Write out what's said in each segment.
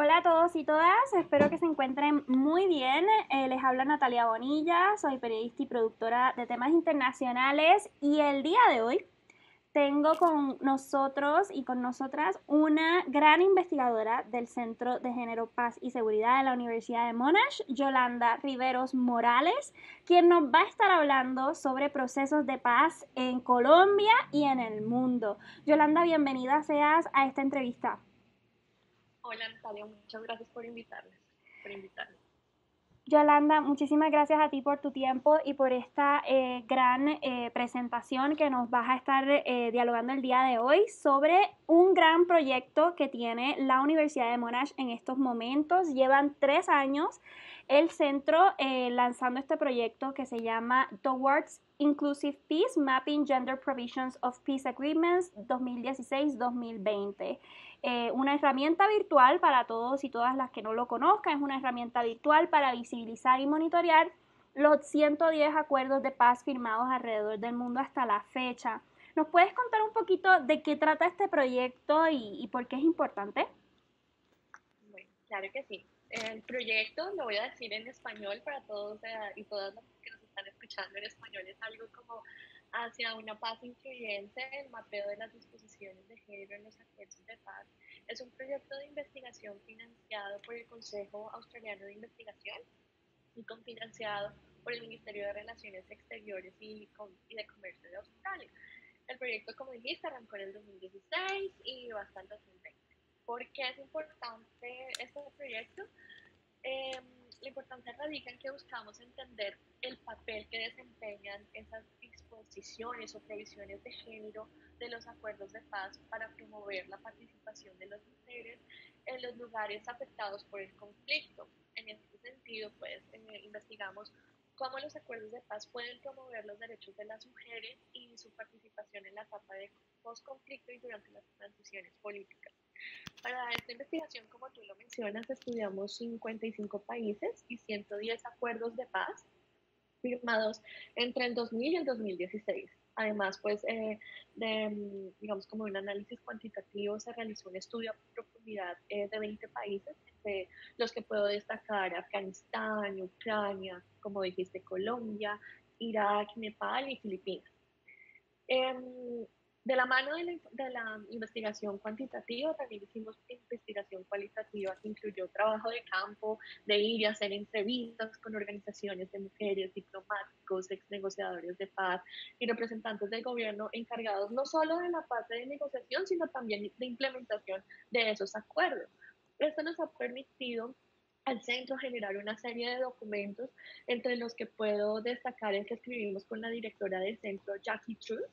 Hola a todos y todas, espero que se encuentren muy bien. Les habla Natalia Bonilla, soy periodista y productora de temas internacionales y el día de hoy tengo con nosotros y con nosotras una gran investigadora del Centro de Género, Paz y Seguridad de la Universidad de Monash, Yolanda Riveros Morales, quien nos va a estar hablando sobre procesos de paz en Colombia y en el mundo. Yolanda, bienvenida seas a esta entrevista. Hola Natalia, muchas gracias por invitarme. Yolanda, muchísimas gracias a ti por tu tiempo y por esta gran presentación que nos vas a estar dialogando el día de hoy sobre un gran proyecto que tiene la Universidad de Monash en estos momentos. Llevan 3 años el centro lanzando este proyecto que se llama Towards Inclusive Peace, Mapping Gender Provisions of Peace Agreements 2016-2020. Una herramienta virtual para todos y todas las que no lo conozcan, es una herramienta virtual para visibilizar y monitorear los 110 acuerdos de paz firmados alrededor del mundo hasta la fecha. ¿Nos puedes contar un poquito de qué trata este proyecto y por qué es importante? Bueno, claro que sí. El proyecto, lo voy a decir en español para todos y todas las que nos están escuchando en español, es algo como hacia una paz incluyente, el mapeo de las disposiciones de género en los acuerdos de paz. Es un proyecto de investigación financiado por el Consejo Australiano de Investigación y cofinanciado por el Ministerio de Relaciones Exteriores y de Comercio de Australia. El proyecto, como dijiste, arrancó en el 2016 y va hasta el 2020. ¿Por qué es importante este proyecto? La importancia radica en que buscamos entender el papel que desempeñan esas disposiciones o provisiones de género de los acuerdos de paz para promover la participación de las mujeres en los lugares afectados por el conflicto. En este sentido, pues, investigamos cómo los acuerdos de paz pueden promover los derechos de las mujeres y su participación en la etapa de post-conflicto y durante las transiciones políticas. Para esta investigación, como tú lo mencionas, estudiamos 55 países y 110 acuerdos de paz firmados entre el 2000 y el 2016. Además, pues, digamos, como un análisis cuantitativo, se realizó un estudio a profundidad de 20 países, entre los que puedo destacar Afganistán, Ucrania, como dijiste, Colombia, Irak, Nepal y Filipinas. Eh, de la mano de la investigación cuantitativa, también hicimos investigación cualitativa que incluyó trabajo de campo, de ir y hacer entrevistas con organizaciones de mujeres, diplomáticos, ex negociadores de paz y representantes del gobierno encargados no solo de la parte de negociación, sino también de implementación de esos acuerdos. Esto nos ha permitido al centro generar una serie de documentos, entre los que puedo destacar el que escribimos con la directora del centro, Jackie True,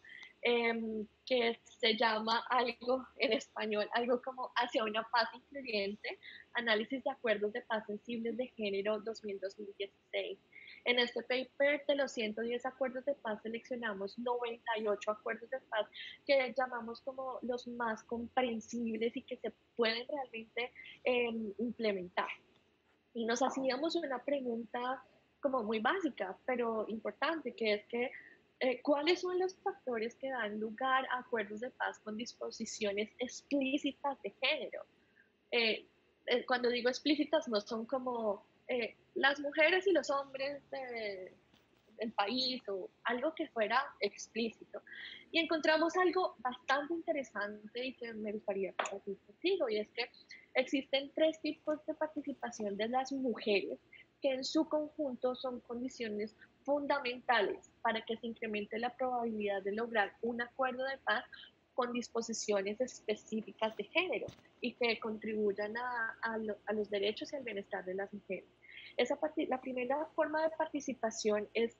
que se llama algo en español, algo como Hacia una paz incluyente, análisis de acuerdos de paz sensibles de género 2000-2016. En este paper de los 110 acuerdos de paz seleccionamos 98 acuerdos de paz que llamamos como los más comprensibles y que se pueden realmente implementar. Y nos hacíamos una pregunta como muy básica, pero importante, que es que ¿cuáles son los factores que dan lugar a acuerdos de paz con disposiciones explícitas de género? Cuando digo explícitas, no son como las mujeres y los hombres del país o algo que fuera explícito. Y encontramos algo bastante interesante y que me gustaría compartir contigo, y es que existen tres tipos de participación de las mujeres que en su conjunto son condiciones fundamentales para que se incremente la probabilidad de lograr un acuerdo de paz con disposiciones específicas de género y que contribuyan a los derechos y al bienestar de las mujeres. La primera forma de participación es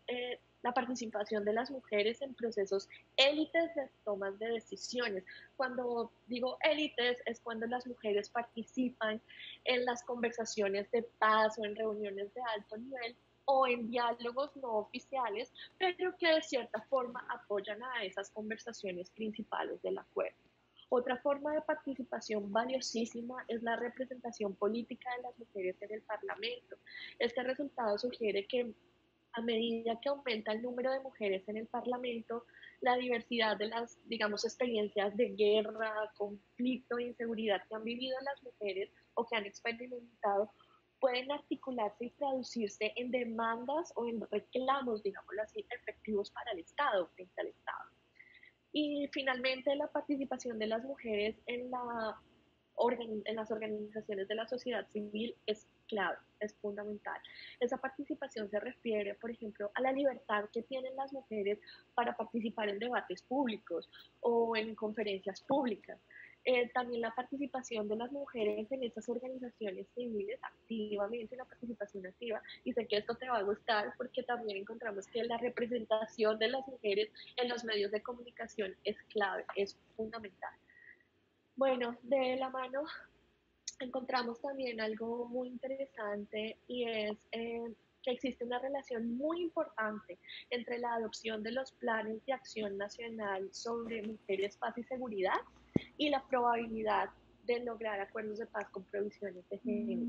la participación de las mujeres en procesos élites de tomas de decisiones. Cuando digo élites es cuando las mujeres participan en las conversaciones de paz o en reuniones de alto nivel o en diálogos no oficiales, pero que de cierta forma apoyan a esas conversaciones principales del acuerdo. Otra forma de participación valiosísima es la representación política de las mujeres en el Parlamento. Este resultado sugiere que a medida que aumenta el número de mujeres en el Parlamento, la diversidad de las, digamos, experiencias de guerra, conflicto e inseguridad que han vivido las mujeres o que han experimentado pueden articularse y traducirse en demandas o en reclamos, digámoslo así, efectivos para el Estado, frente al Estado. Y finalmente la participación de las mujeres en las organizaciones de la sociedad civil es clave, es fundamental. Esa participación se refiere, por ejemplo, a la libertad que tienen las mujeres para participar en debates públicos o en conferencias públicas. También la participación de las mujeres en estas organizaciones civiles activamente, una participación activa, y sé que esto te va a gustar porque también encontramos que la representación de las mujeres en los medios de comunicación es clave, es fundamental. Bueno, de la mano encontramos también algo muy interesante y es que existe una relación muy importante entre la adopción de los planes de acción nacional sobre mujeres, paz y seguridad y la probabilidad de lograr acuerdos de paz con provisiones de género.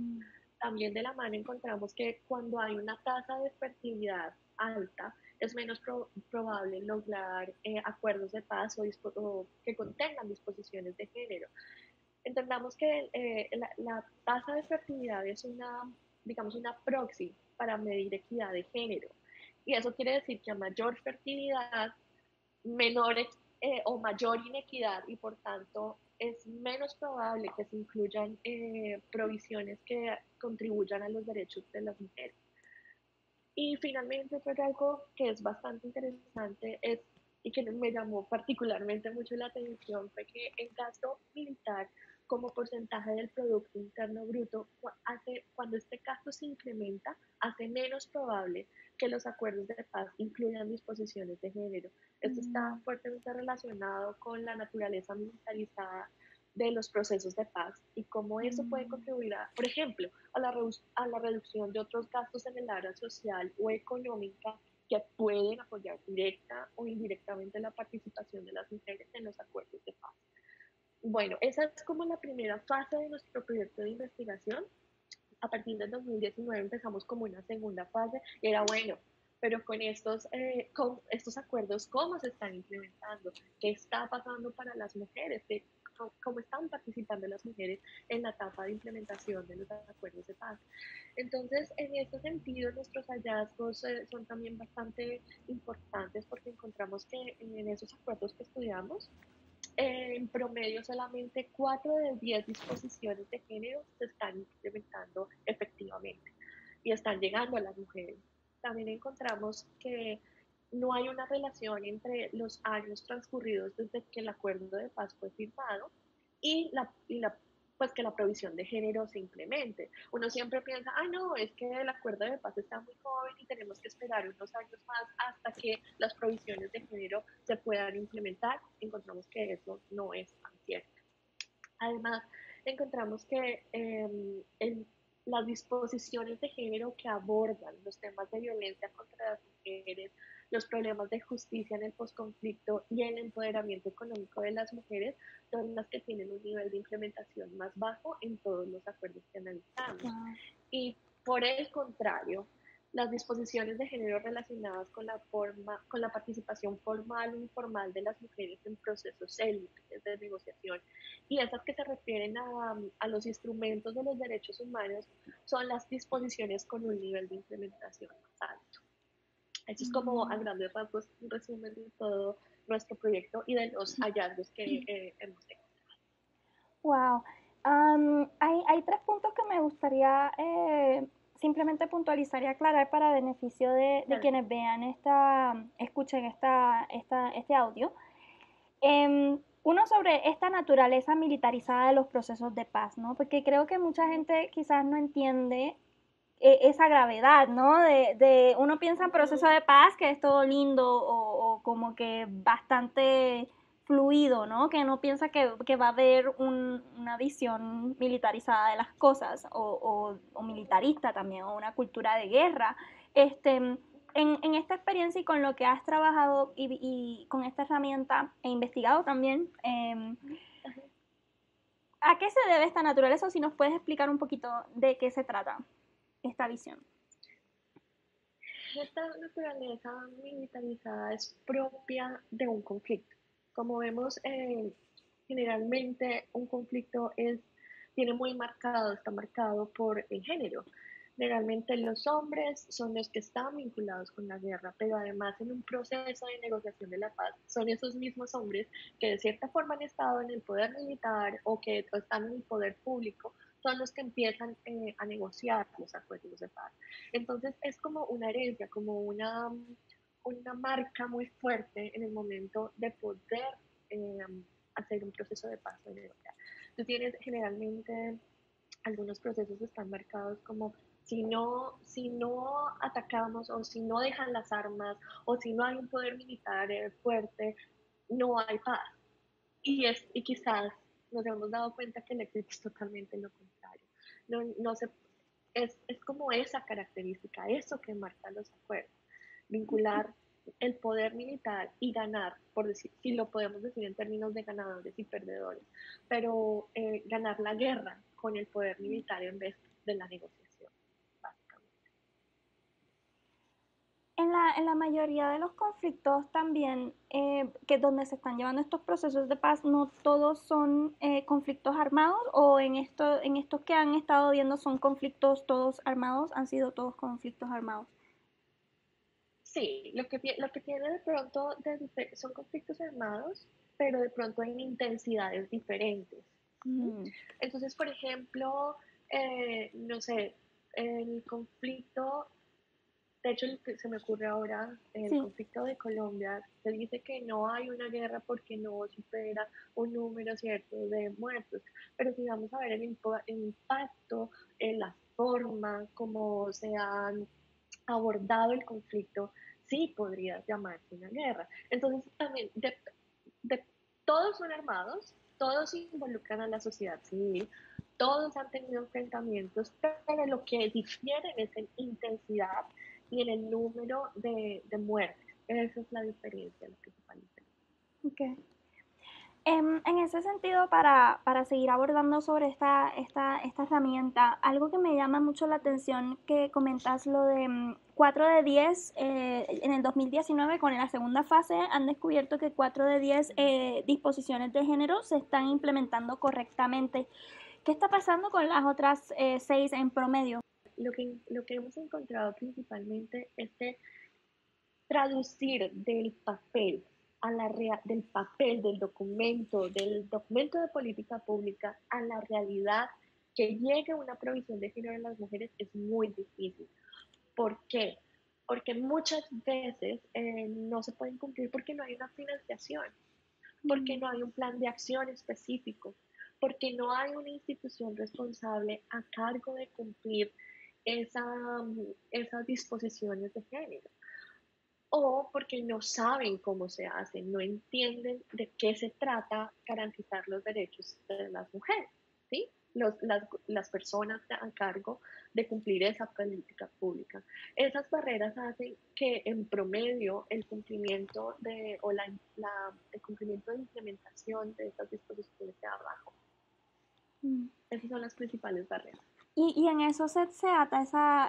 También de la mano encontramos que cuando hay una tasa de fertilidad alta, es menos probable lograr acuerdos de paz o que contengan disposiciones de género. Entendamos que la tasa de fertilidad es digamos, una proxy para medir equidad de género. Y eso quiere decir que a mayor fertilidad, menor o mayor inequidad y por tanto es menos probable que se incluyan provisiones que contribuyan a los derechos de las mujeres. Y finalmente, fue algo que es bastante interesante y que me llamó particularmente mucho la atención fue que el gasto militar como porcentaje del Producto Interno Bruto, cuando este gasto se incrementa, hace menos probable que los acuerdos de paz incluyan disposiciones de género. Esto está fuertemente relacionado con la naturaleza militarizada de los procesos de paz y cómo eso puede contribuir, por ejemplo, a la reducción de otros gastos en el área social o económica que pueden apoyar directa o indirectamente la participación de las mujeres en los acuerdos de paz. Bueno, esa es como la primera fase de nuestro proyecto de investigación. A partir del 2019 empezamos como una segunda fase y era bueno, pero con estos acuerdos, ¿cómo se están implementando? ¿Qué está pasando para las mujeres? ¿Cómo están participando las mujeres en la etapa de implementación de los acuerdos de paz? Entonces, en este sentido, nuestros hallazgos son también bastante importantes porque encontramos que en esos acuerdos que estudiamos, en promedio solamente 4 de 10 disposiciones de género se están implementando efectivamente y están llegando a las mujeres. También encontramos que no hay una relación entre los años transcurridos desde que el acuerdo de paz fue firmado pues que la provisión de género se implemente. Uno siempre piensa, ah, no, es que el acuerdo de paz está muy joven y tenemos que esperar unos años más hasta que las provisiones de género se puedan implementar. Encontramos que eso no es tan cierto. Además, encontramos que las disposiciones de género que abordan los temas de violencia contra las mujeres, los problemas de justicia en el posconflicto y el empoderamiento económico de las mujeres son las que tienen un nivel de implementación más bajo en todos los acuerdos que analizamos. Wow. Y por el contrario, las disposiciones de género relacionadas con la participación formal o informal de las mujeres en procesos élites de negociación y esas que se refieren a los instrumentos de los derechos humanos son las disposiciones con un nivel de implementación más alto. Eso es como a grandes rasgos un resumen de todo nuestro proyecto y de los hallazgos que hemos hecho. Wow. Hay tres puntos que me gustaría simplemente puntualizar y aclarar para beneficio de quienes vean escuchen este audio. Uno sobre esta naturaleza militarizada de los procesos de paz, ¿no? Porque creo que mucha gente quizás no entiende esa gravedad, ¿no? Uno piensa en proceso de paz, que es todo lindo o como que bastante fluido, ¿no? Que no piensa que va a haber una visión militarizada de las cosas o militarista también, o una cultura de guerra. En esta experiencia y con lo que has trabajado y con esta herramienta e investigado también, ¿a qué se debe esta naturaleza? O si nos puedes explicar un poquito de qué se trata esta visión. Esta naturaleza militarizada es propia de un conflicto. Como vemos, generalmente un conflicto es tiene muy marcado, está marcado por el género. Generalmente los hombres son los que están vinculados con la guerra, pero además en un proceso de negociación de la paz son esos mismos hombres que de cierta forma han estado en el poder militar o que están en el poder público, son los que empiezan a negociar los acuerdos de paz. Entonces es como una herencia, como una marca muy fuerte en el momento de poder eh, hacer un proceso de paz o de negociar. Tú tienes generalmente algunos procesos están marcados como si no atacamos o si no dejan las armas o si no hay un poder militar fuerte, no hay paz. Y quizás nos hemos dado cuenta que el éxito es totalmente lo contrario. No se, es como esa característica, eso que marca los acuerdos, vincular el poder militar y ganar, por decir, si lo podemos decir en términos de ganadores y perdedores, pero ganar la guerra con el poder militar en vez de la negociación, básicamente. En la mayoría de los conflictos también, que donde se están llevando estos procesos de paz, no todos son conflictos armados, o en estos que han estado viendo son conflictos todos armados, han sido todos conflictos armados. Sí, lo que tiene de pronto son conflictos armados, pero de pronto en intensidades diferentes. ¿Sí? Mm, Entonces, por ejemplo, no sé, el conflicto, de hecho, el que se me ocurre ahora, el sí, conflicto de Colombia, se dice que no hay una guerra porque no supera un número cierto de muertos, pero si vamos a ver el impacto, la forma como se han abordado el conflicto, sí podría llamarse una guerra. Entonces, también, de, todos son armados, todos involucran a la sociedad civil, todos han tenido enfrentamientos, pero lo que difiere es en intensidad y en el número de muertes. Esa es la diferencia, la principal diferencia. ok. En ese sentido, para seguir abordando sobre esta herramienta, algo que me llama mucho la atención que comentas lo de 4 de 10 en el 2019 con la segunda fase han descubierto que 4 de 10 disposiciones de género se están implementando correctamente. ¿Qué está pasando con las otras 6 en promedio? Lo que hemos encontrado principalmente es que traducir del papel, del documento de política pública a la realidad que llegue una provisión de género en las mujeres es muy difícil. ¿Por qué? Porque muchas veces no se pueden cumplir porque no hay una financiación, porque no hay un plan de acción específico, porque no hay una institución responsable a cargo de cumplir esa, esas disposiciones de género o porque no saben cómo se hace, no entienden de qué se trata garantizar los derechos de las mujeres, ¿sí? Las personas a cargo de cumplir esa política pública. Esas barreras hacen que en promedio el cumplimiento el cumplimiento de implementación de estas disposiciones sea bajo. Mm. Esas son las principales barreras. Y en eso se ata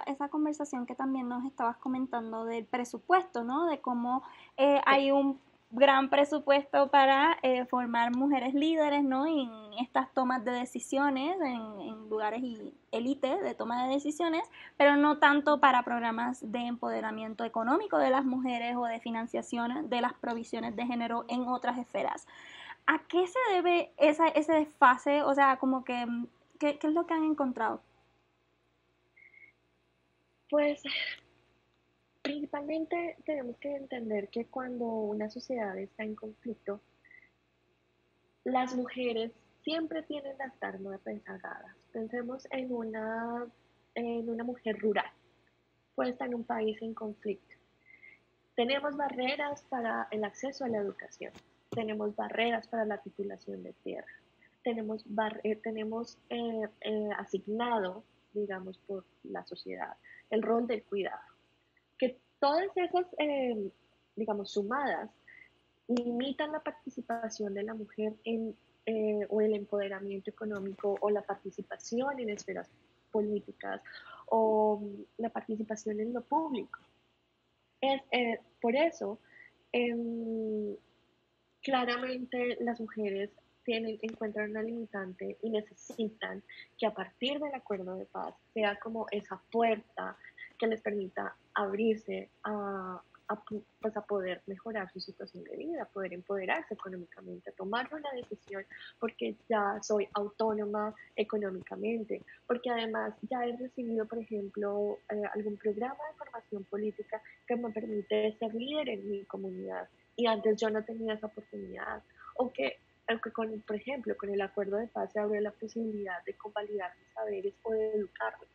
esa conversación que también nos estabas comentando del presupuesto, ¿no? De cómo Sí. hay un gran presupuesto para formar mujeres líderes, ¿no? En estas tomas de decisiones, en lugares y élite de toma de decisiones, pero no tanto para programas de empoderamiento económico de las mujeres o de financiación de las provisiones de género en otras esferas. ¿A qué se debe ese desfase? O sea, como que, ¿qué es lo que han encontrado? Pues principalmente tenemos que entender que cuando una sociedad está en conflicto, las mujeres siempre tienden a estar más rezagadas. Pensemos en una mujer rural, puesta en un país en conflicto. Tenemos barreras para el acceso a la educación, tenemos barreras para la titulación de tierra, tenemos asignado, digamos, por la sociedad, el rol del cuidado. Que todas esas, digamos, sumadas limitan la participación de la mujer o el empoderamiento económico o la participación en esferas políticas o la participación en lo público. Por eso, em, claramente las mujeres encuentran una limitante y necesitan que a partir del acuerdo de paz sea como esa puerta que les permita abrirse pues a poder mejorar su situación de vida, poder empoderarse económicamente, tomar una decisión porque ya soy autónoma económicamente, porque además ya he recibido, por ejemplo, algún programa de formación política que me permite ser líder en mi comunidad y antes yo no tenía esa oportunidad, o que por ejemplo, con el acuerdo de paz se abre la posibilidad de convalidar mis saberes o de educarlos.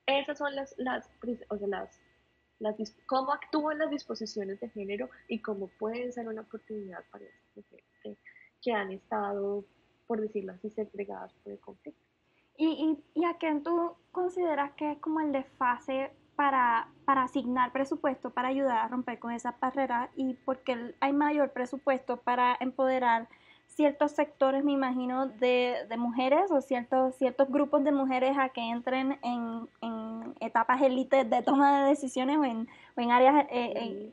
Esas son o sea, cómo actúan las disposiciones de género y cómo pueden ser una oportunidad para esas mujeres que han estado, por decirlo así, segregadas por el conflicto. ¿Y a quién tú consideras que es como el desfase para asignar presupuesto para ayudar a romper con esa barrera y porque hay mayor presupuesto para empoderar ciertos sectores, me imagino, de mujeres o ciertos grupos de mujeres a que entren en etapas élites de toma de decisiones o en áreas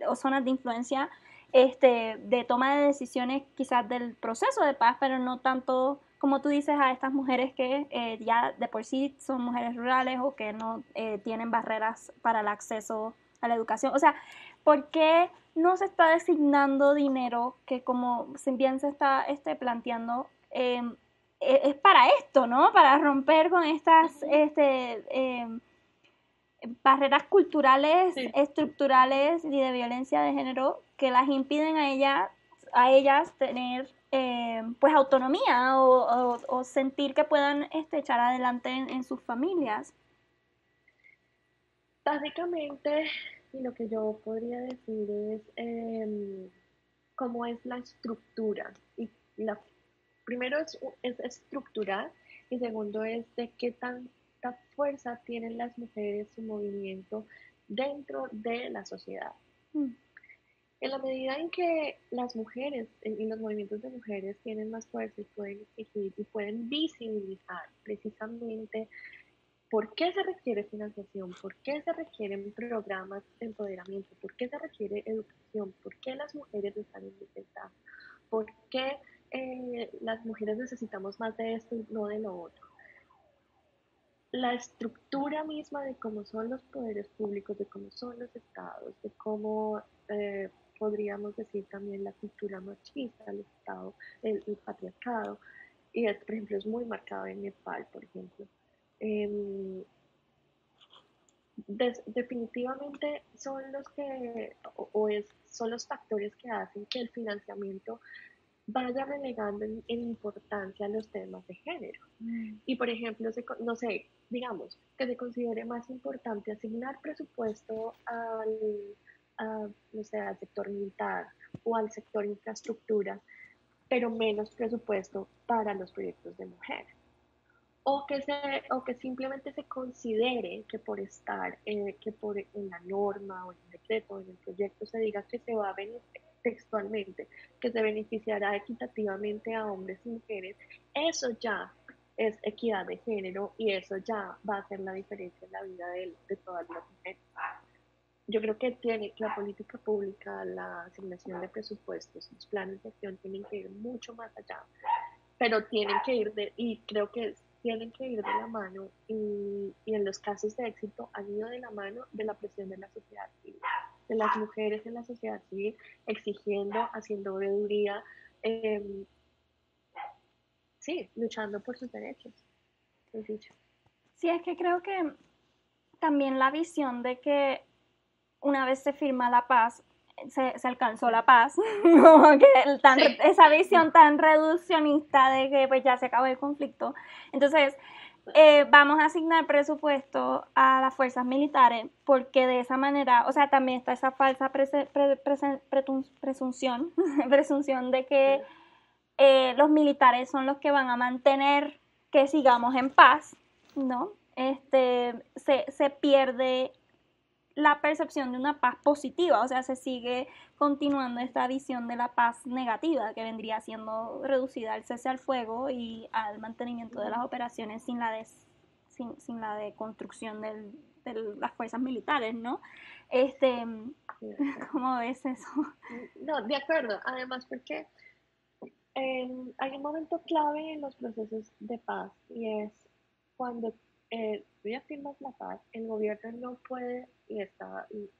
o zonas de influencia de toma de decisiones quizás del proceso de paz, pero no tanto como tú dices a estas mujeres que ya de por sí son mujeres rurales o que no tienen barreras para el acceso a la educación. O sea, ¿por qué no se está designando dinero que como bien se está planteando es para esto, ¿no? Para romper con estas barreras culturales, Sí. estructurales y de violencia de género que las impiden a ellas tener pues autonomía o sentir que puedan echar adelante en sus familias. Básicamente, y lo que yo podría decir es cómo es la estructura. Y la, primero es estructural y segundo es de qué tanta fuerza tienen las mujeres, su movimiento dentro de la sociedad. Mm. En la medida en que las mujeres y los movimientos de mujeres tienen más fuerza y pueden exigir y pueden visibilizar precisamente por qué se requiere financiación, por qué se requieren programas de empoderamiento, por qué se requiere educación, por qué las mujeres están en desventaja, por qué las mujeres necesitamos más de esto y no de lo otro. La estructura misma de cómo son los poderes públicos, de cómo son los estados, de cómo podríamos decir también la cultura machista, el estado, el patriarcado, y por ejemplo es muy marcado en Nepal, por ejemplo. Eh, definitivamente son los que, son los factores que hacen que el financiamiento vaya relegando en importancia los temas de género. Y por ejemplo, no sé, digamos, que se considere más importante asignar presupuesto no sé, al sector militar o al sector infraestructura, pero menos presupuesto para los proyectos de mujeres. O que simplemente se considere que por estar, que por en la norma o en el decreto o en el proyecto se diga que se va a beneficiar textualmente, que se beneficiará equitativamente a hombres y mujeres, eso ya es equidad de género y eso ya va a hacer la diferencia en la vida de todas las mujeres. Yo creo que la política pública, la asignación de presupuestos, los planes de acción tienen que ir mucho más allá, pero tienen que ir y creo que tienen que ir de la mano y en los casos de éxito han ido de la mano de la presión de la sociedad civil, de las mujeres en la sociedad civil exigiendo, haciendo veeduría, eh, sí, luchando por sus derechos. Sí, es que creo que también la visión de que una vez se firma la paz, se alcanzó la paz, como que Sí. esa visión tan reduccionista de que pues ya se acabó el conflicto. Entonces, vamos a asignar presupuesto a las fuerzas militares porque de esa manera, o sea, también está esa falsa presunción, presunción de que los militares son los que van a mantener que sigamos en paz, ¿no? Se pierde la percepción de una paz positiva, o sea, se sigue continuando esta visión de la paz negativa que vendría siendo reducida al cese al fuego y al mantenimiento de las operaciones sin la de construcción de las fuerzas militares, ¿no? ¿Cómo ves eso? No, de acuerdo, además porque Hay un momento clave en los procesos de paz y es cuando tú ya firmas la paz, el gobierno no puede, y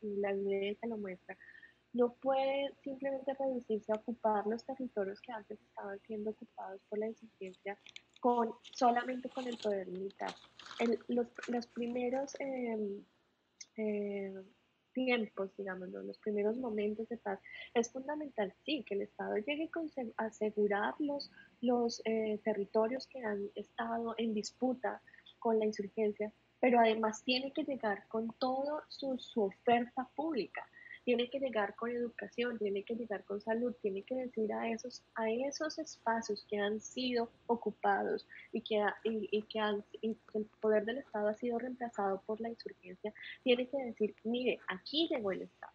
la evidencia lo muestra, no puede simplemente reducirse a ocupar los territorios que antes estaban siendo ocupados por la insurgencia solamente con el poder militar. Los primeros eh, tiempos, digamos, ¿no? Los primeros momentos de paz, es fundamental, sí, que el Estado llegue a asegurar los territorios que han estado en disputa con la insurgencia, pero además tiene que llegar con toda su oferta pública, tiene que llegar con educación, tiene que llegar con salud, tiene que decir a esos espacios que han sido ocupados y que el poder del Estado ha sido reemplazado por la insurgencia, tiene que decir, mire, aquí llegó el Estado.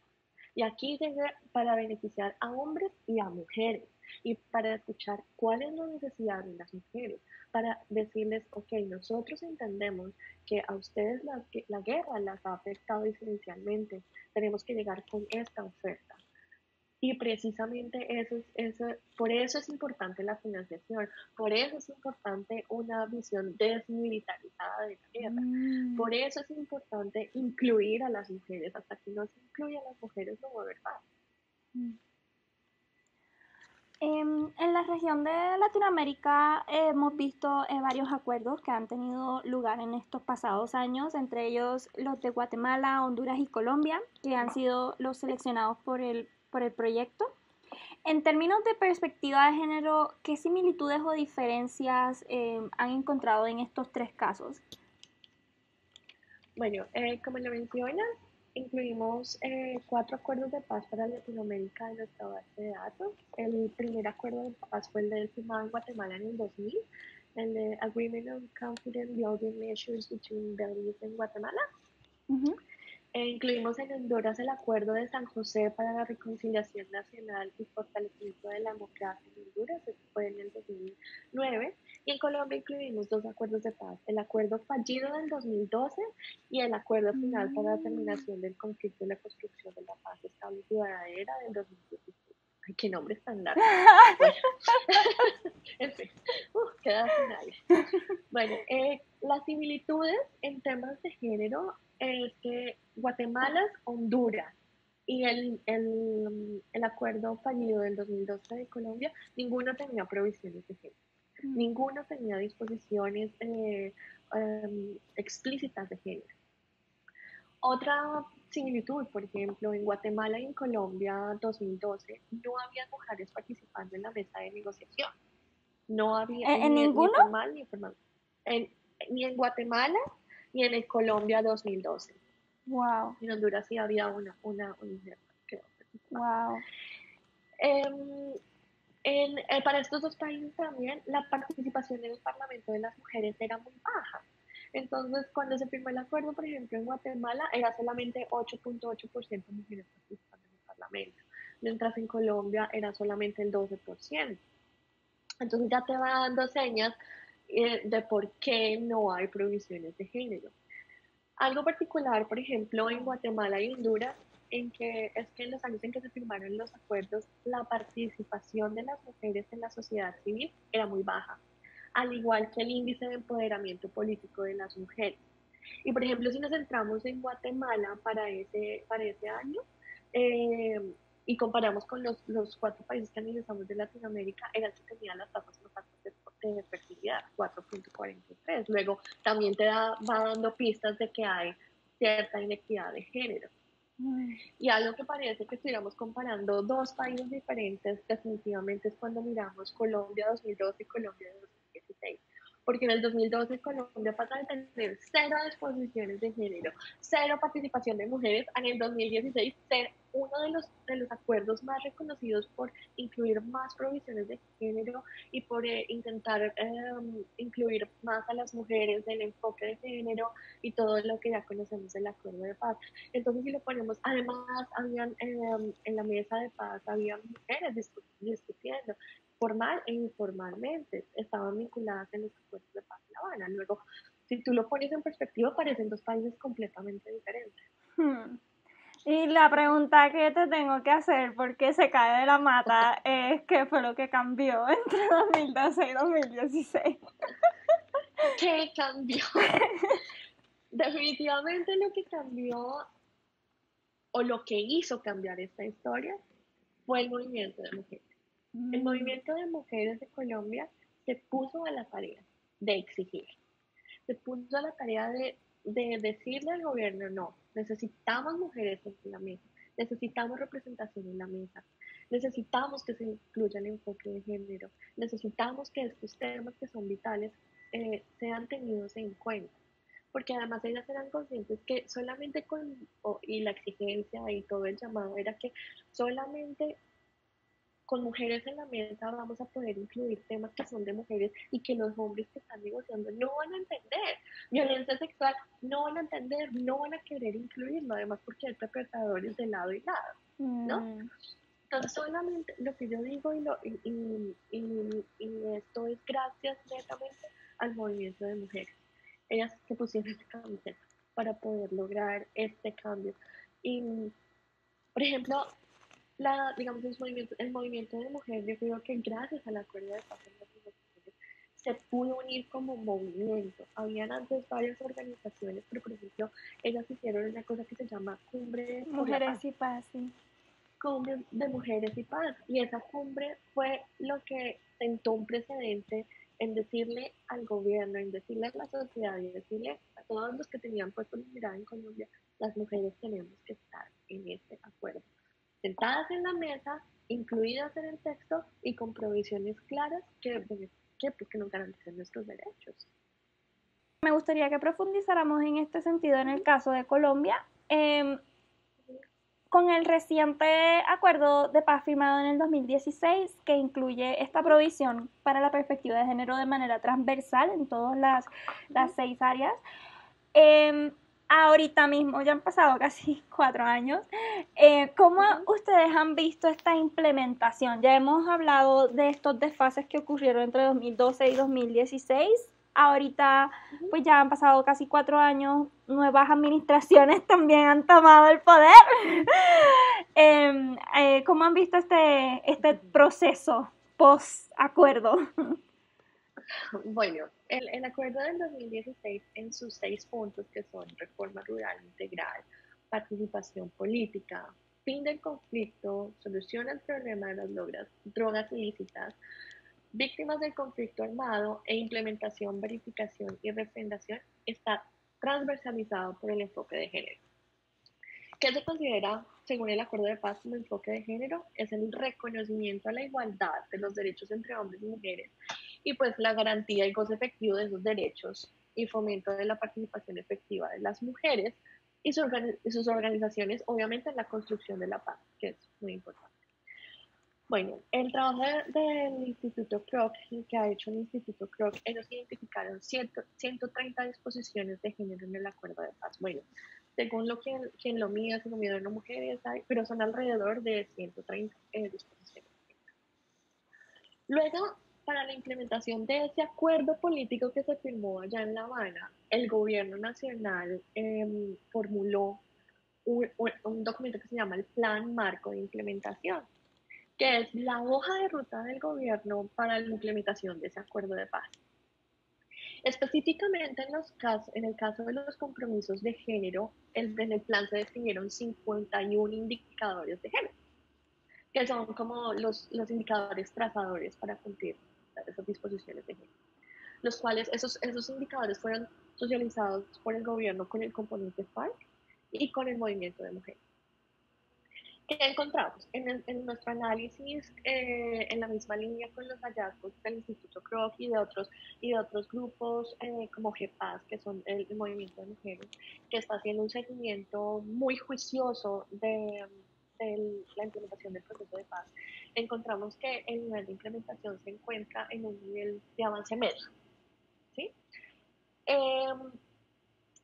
Y aquí llega para beneficiar a hombres y a mujeres y para escuchar cuál es la necesidad de las mujeres, para decirles, ok, nosotros entendemos que a ustedes la guerra las ha afectado diferencialmente, tenemos que llegar con esta oferta. Y precisamente por eso es importante la financiación, por eso es importante una visión desmilitarizada de la guerra, por eso es importante incluir a las mujeres, hasta que no se incluya a las mujeres no va a haber paz. En la región de Latinoamérica hemos visto varios acuerdos que han tenido lugar en estos pasados años, entre ellos los de Guatemala, Honduras y Colombia, que han sido los seleccionados por el proyecto. En términos de perspectiva de género, ¿qué similitudes o diferencias han encontrado en estos tres casos? Bueno, como lo mencionas, incluimos 4 acuerdos de paz para Latinoamérica en nuestra base de datos. El primer acuerdo de paz fue el del firmado en Guatemala en el 2000, el de Agreement on Confident Building Measures Between Belize and Guatemala. Incluimos en Honduras el Acuerdo de San José para la Reconciliación Nacional y Fortalecimiento de la Democracia en Honduras, eso fue en el 2009. Y en Colombia incluimos 2 acuerdos de paz, el acuerdo fallido del 2012 y el acuerdo final para la terminación del conflicto y la construcción de la paz estable y duradera del 2016. Ay, qué nombre tan largo. Bueno, en fin, queda sin aire. Bueno, las similitudes en temas de género es que Guatemala, Honduras y el acuerdo fallido del 2012 de Colombia, ninguno tenía provisiones de género. Ninguno tenía disposiciones explícitas de género. Otra similitud, por ejemplo, en Guatemala y en Colombia 2012 no había mujeres participando en la mesa de negociación. No había ¿En ni ninguno? formal ni informal. Ni en Guatemala ni en el Colombia 2012. Wow. En Honduras sí había una mujer que Wow. Para estos 2 países también la participación en el Parlamento de las mujeres era muy baja. Entonces, cuando se firmó el acuerdo, por ejemplo, en Guatemala era solamente 8.8% mujeres participando en el Parlamento, mientras en Colombia era solamente el 12%. Entonces ya te va dando señas de por qué no hay provisiones de género. Algo particular, por ejemplo, en Guatemala y Honduras, es que en los años en que se firmaron los acuerdos, la participación de las mujeres en la sociedad civil era muy baja, al igual que el índice de empoderamiento político de las mujeres. Y por ejemplo, si nos centramos en Guatemala para ese año, eh, y comparamos con los 4 países que analizamos de Latinoamérica, era el que tenía las tasas más altas de fertilidad, 4.43. Luego también va dando pistas de que hay cierta inequidad de género. Y algo que parece que estuviéramos comparando 2 países diferentes, definitivamente es cuando miramos Colombia 2012 y Colombia 2016. Porque en el 2012 Colombia pasa de tener 0 disposiciones de género, 0 participación de mujeres, en el 2016 ser uno de los acuerdos más reconocidos por incluir más provisiones de género y por intentar incluir más a las mujeres del enfoque de género y todo lo que ya conocemos del acuerdo de paz. Entonces, si lo ponemos, además, en la mesa de paz, había mujeres discutiendo, formal e informalmente, estaban vinculadas en los acuerdos de paz de La Habana. Luego, si tú lo pones en perspectiva, parecen 2 países completamente diferentes. Y la pregunta que te tengo que hacer, porque se cae de la mata, es qué fue lo que cambió entre 2012 y 2016. ¿Qué cambió? Definitivamente lo que cambió o lo que hizo cambiar esta historia fue el movimiento de mujeres. El movimiento de mujeres de Colombia se puso a la tarea de exigir, se puso a la tarea de decirle al gobierno, no, necesitamos mujeres en la mesa, necesitamos representación en la mesa, necesitamos que se incluya el enfoque de género, necesitamos que estos temas que son vitales sean tenidos en cuenta. Porque además ellas eran conscientes que solamente y la exigencia y todo el llamado era que solamente con mujeres en la mesa vamos a poder incluir temas que son de mujeres y que los hombres que están negociando no van a entender. Violencia sexual no van a entender, no van a querer incluirlo, además porque hay perpetradores de lado y lado, ¿no? Entonces solamente lo que yo digo y esto es gracias netamente al movimiento de mujeres. Ellas se pusieron esta camiseta para poder lograr este cambio. Y, por ejemplo, digamos, el movimiento de mujeres, yo creo que gracias al acuerdo de paz en las negociaciones se pudo unir como movimiento. Habían antes varias organizaciones, pero por ejemplo, ellas hicieron una cosa que se llama Cumbre por la Paz. Mujeres y Paz, sí. Cumbre de Mujeres y Paz. Y esa cumbre fue lo que sentó un precedente en decirle al gobierno, en decirle a la sociedad y decirle a todos los que tenían puesto la mirada en Colombia, las mujeres tenemos que estar en este acuerdo sentadas en la mesa, incluidas en el texto y con provisiones claras que nos garanticen nuestros derechos. Me gustaría que profundizáramos en este sentido en el caso de Colombia. Con el reciente acuerdo de paz firmado en el 2016, que incluye esta provisión para la perspectiva de género de manera transversal en todas las 6 áreas, ahorita mismo, ya han pasado casi 4 años, ¿cómo ustedes han visto esta implementación? Ya hemos hablado de estos desfases que ocurrieron entre 2012 y 2016. Ahorita, pues ya han pasado casi 4 años, nuevas administraciones también han tomado el poder. ¿Cómo han visto este proceso post-acuerdo? Bueno, el acuerdo del 2016 en sus 6 puntos, que son reforma rural integral, participación política, fin del conflicto, solución al problema de las drogas ilícitas, víctimas del conflicto armado e implementación, verificación y refrendación, está transversalizado por el enfoque de género. ¿Qué se considera, según el Acuerdo de Paz, como enfoque de género? Es el reconocimiento a la igualdad de los derechos entre hombres y mujeres y pues la garantía y goce efectivo de esos derechos y fomento de la participación efectiva de las mujeres y sus organizaciones, obviamente, en la construcción de la paz, que es muy importante. Bueno, el trabajo del Instituto Kroc, que ha hecho el Instituto Kroc, ellos identificaron 130 disposiciones de género en el Acuerdo de Paz. Bueno, según quien lo mida, si lo midieron mujeres, pero son alrededor de 130 disposiciones. Luego, para la implementación de ese acuerdo político que se firmó allá en La Habana, el gobierno nacional formuló un documento que se llama el Plan Marco de Implementación, que es la hoja de ruta del gobierno para la implementación de ese acuerdo de paz. Específicamente en el caso de los compromisos de género, en el plan se definieron 51 indicadores de género, que son como los indicadores trazadores para cumplir esas disposiciones de género, los cuales esos indicadores fueron socializados por el gobierno con el componente FARC y con el movimiento de mujeres. ¿Qué encontramos? En nuestro análisis, en la misma línea con los hallazgos del Instituto Kroc y de otros grupos como GEPAS, que son el movimiento de mujeres, que está haciendo un seguimiento muy juicioso de la implementación del proceso de paz, encontramos que el nivel de implementación se encuentra en un nivel de avance medio. ¿Sí?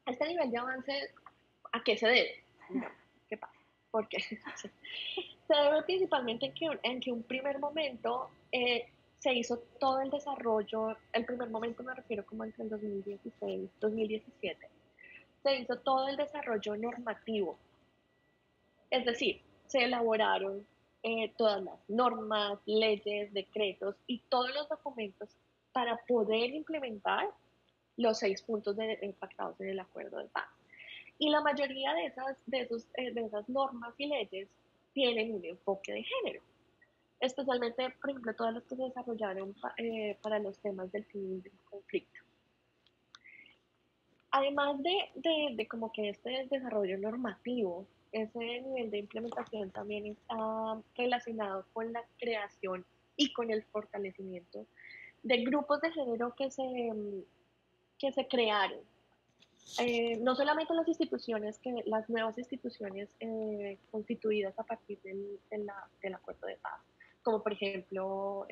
Este nivel de avance, ¿a qué se debe? ¿Qué pasa? ¿Por qué? Se debe principalmente en que un primer momento se hizo todo el desarrollo, el primer momento me refiero como entre el 2016 2017, se hizo todo el desarrollo normativo Es decir, se elaboraron todas las normas, leyes, decretos y todos los documentos para poder implementar los 6 puntos pactados en el acuerdo de paz. Y la mayoría de esas normas y leyes tienen un enfoque de género, especialmente, por ejemplo, todas las que se desarrollaron para los temas del fin del conflicto. Además de como que este desarrollo normativo, ese nivel de implementación también está relacionado con la creación y con el fortalecimiento de grupos de género que se crearon. No solamente las nuevas instituciones constituidas a partir del acuerdo de paz, como por ejemplo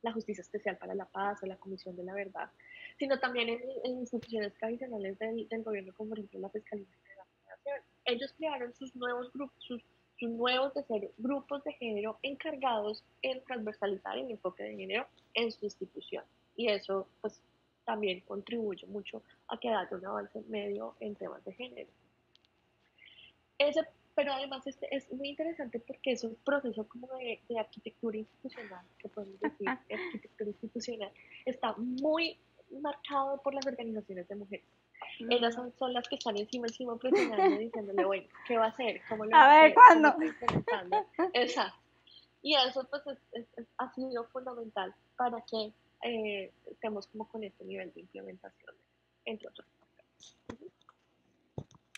la Justicia Especial para la Paz o la Comisión de la Verdad, sino también en instituciones tradicionales del gobierno, como por ejemplo la Fiscalía General de la Nación. Ellos crearon sus nuevos grupos, sus nuevos grupos de género encargados en transversalizar el enfoque de género en su institución. Y eso, pues, también contribuye mucho a que haya un avance medio en temas de género. Ese, pero además es muy interesante porque es un proceso como de arquitectura institucional, que podemos decir, arquitectura institucional, está muy marcado por las organizaciones de mujeres. Ellas son las que están encima presionando, diciéndole, bueno, ¿qué va a hacer? ¿Cómo lo va A a ver, hacer? ¿Cómo ¿cuándo? está implementando? Exacto. Y eso pues ha sido fundamental para que estemos como con este nivel de implementación, entre otros.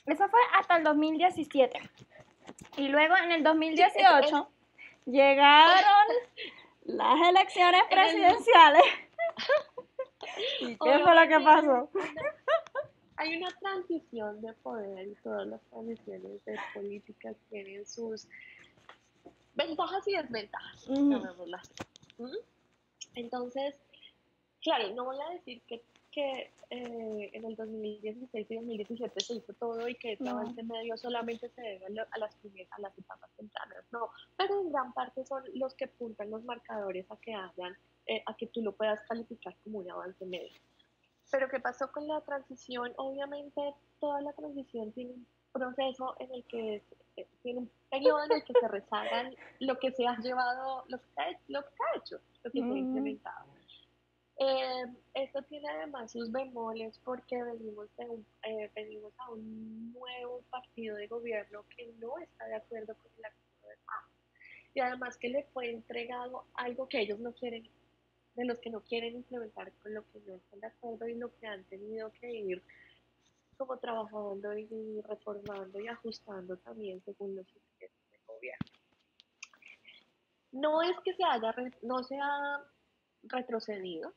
Eso fue hasta el 2017. Y luego en el Sí, 2018 llegaron las elecciones presidenciales. ¿Y qué fue lo que pasó? Hay una transición de poder y todas las transiciones de políticas tienen sus ventajas y desventajas, llamémoslo así. Entonces, claro, no voy a decir que en el 2016 y 2017 se hizo todo y que este avance medio solamente se debe a las etapas tempranas, no, pero en gran parte son los que apuntan los marcadores a que tú lo puedas calificar como un avance medio. Pero ¿qué pasó con la transición? Obviamente toda la transición tiene un proceso en el que tiene un periodo en el que se rezagan lo que se ha llevado, lo que se ha hecho, lo que se ha implementado. Esto tiene además sus bemoles porque venimos a un nuevo partido de gobierno que no está de acuerdo con el acuerdo de paz. Y además que le fue entregado algo que ellos no quieren, de los que no quieren implementar, con lo que no están de acuerdo y lo que han tenido que ir como trabajando y reformando y ajustando también según los intereses del gobierno. No es que no se ha retrocedido,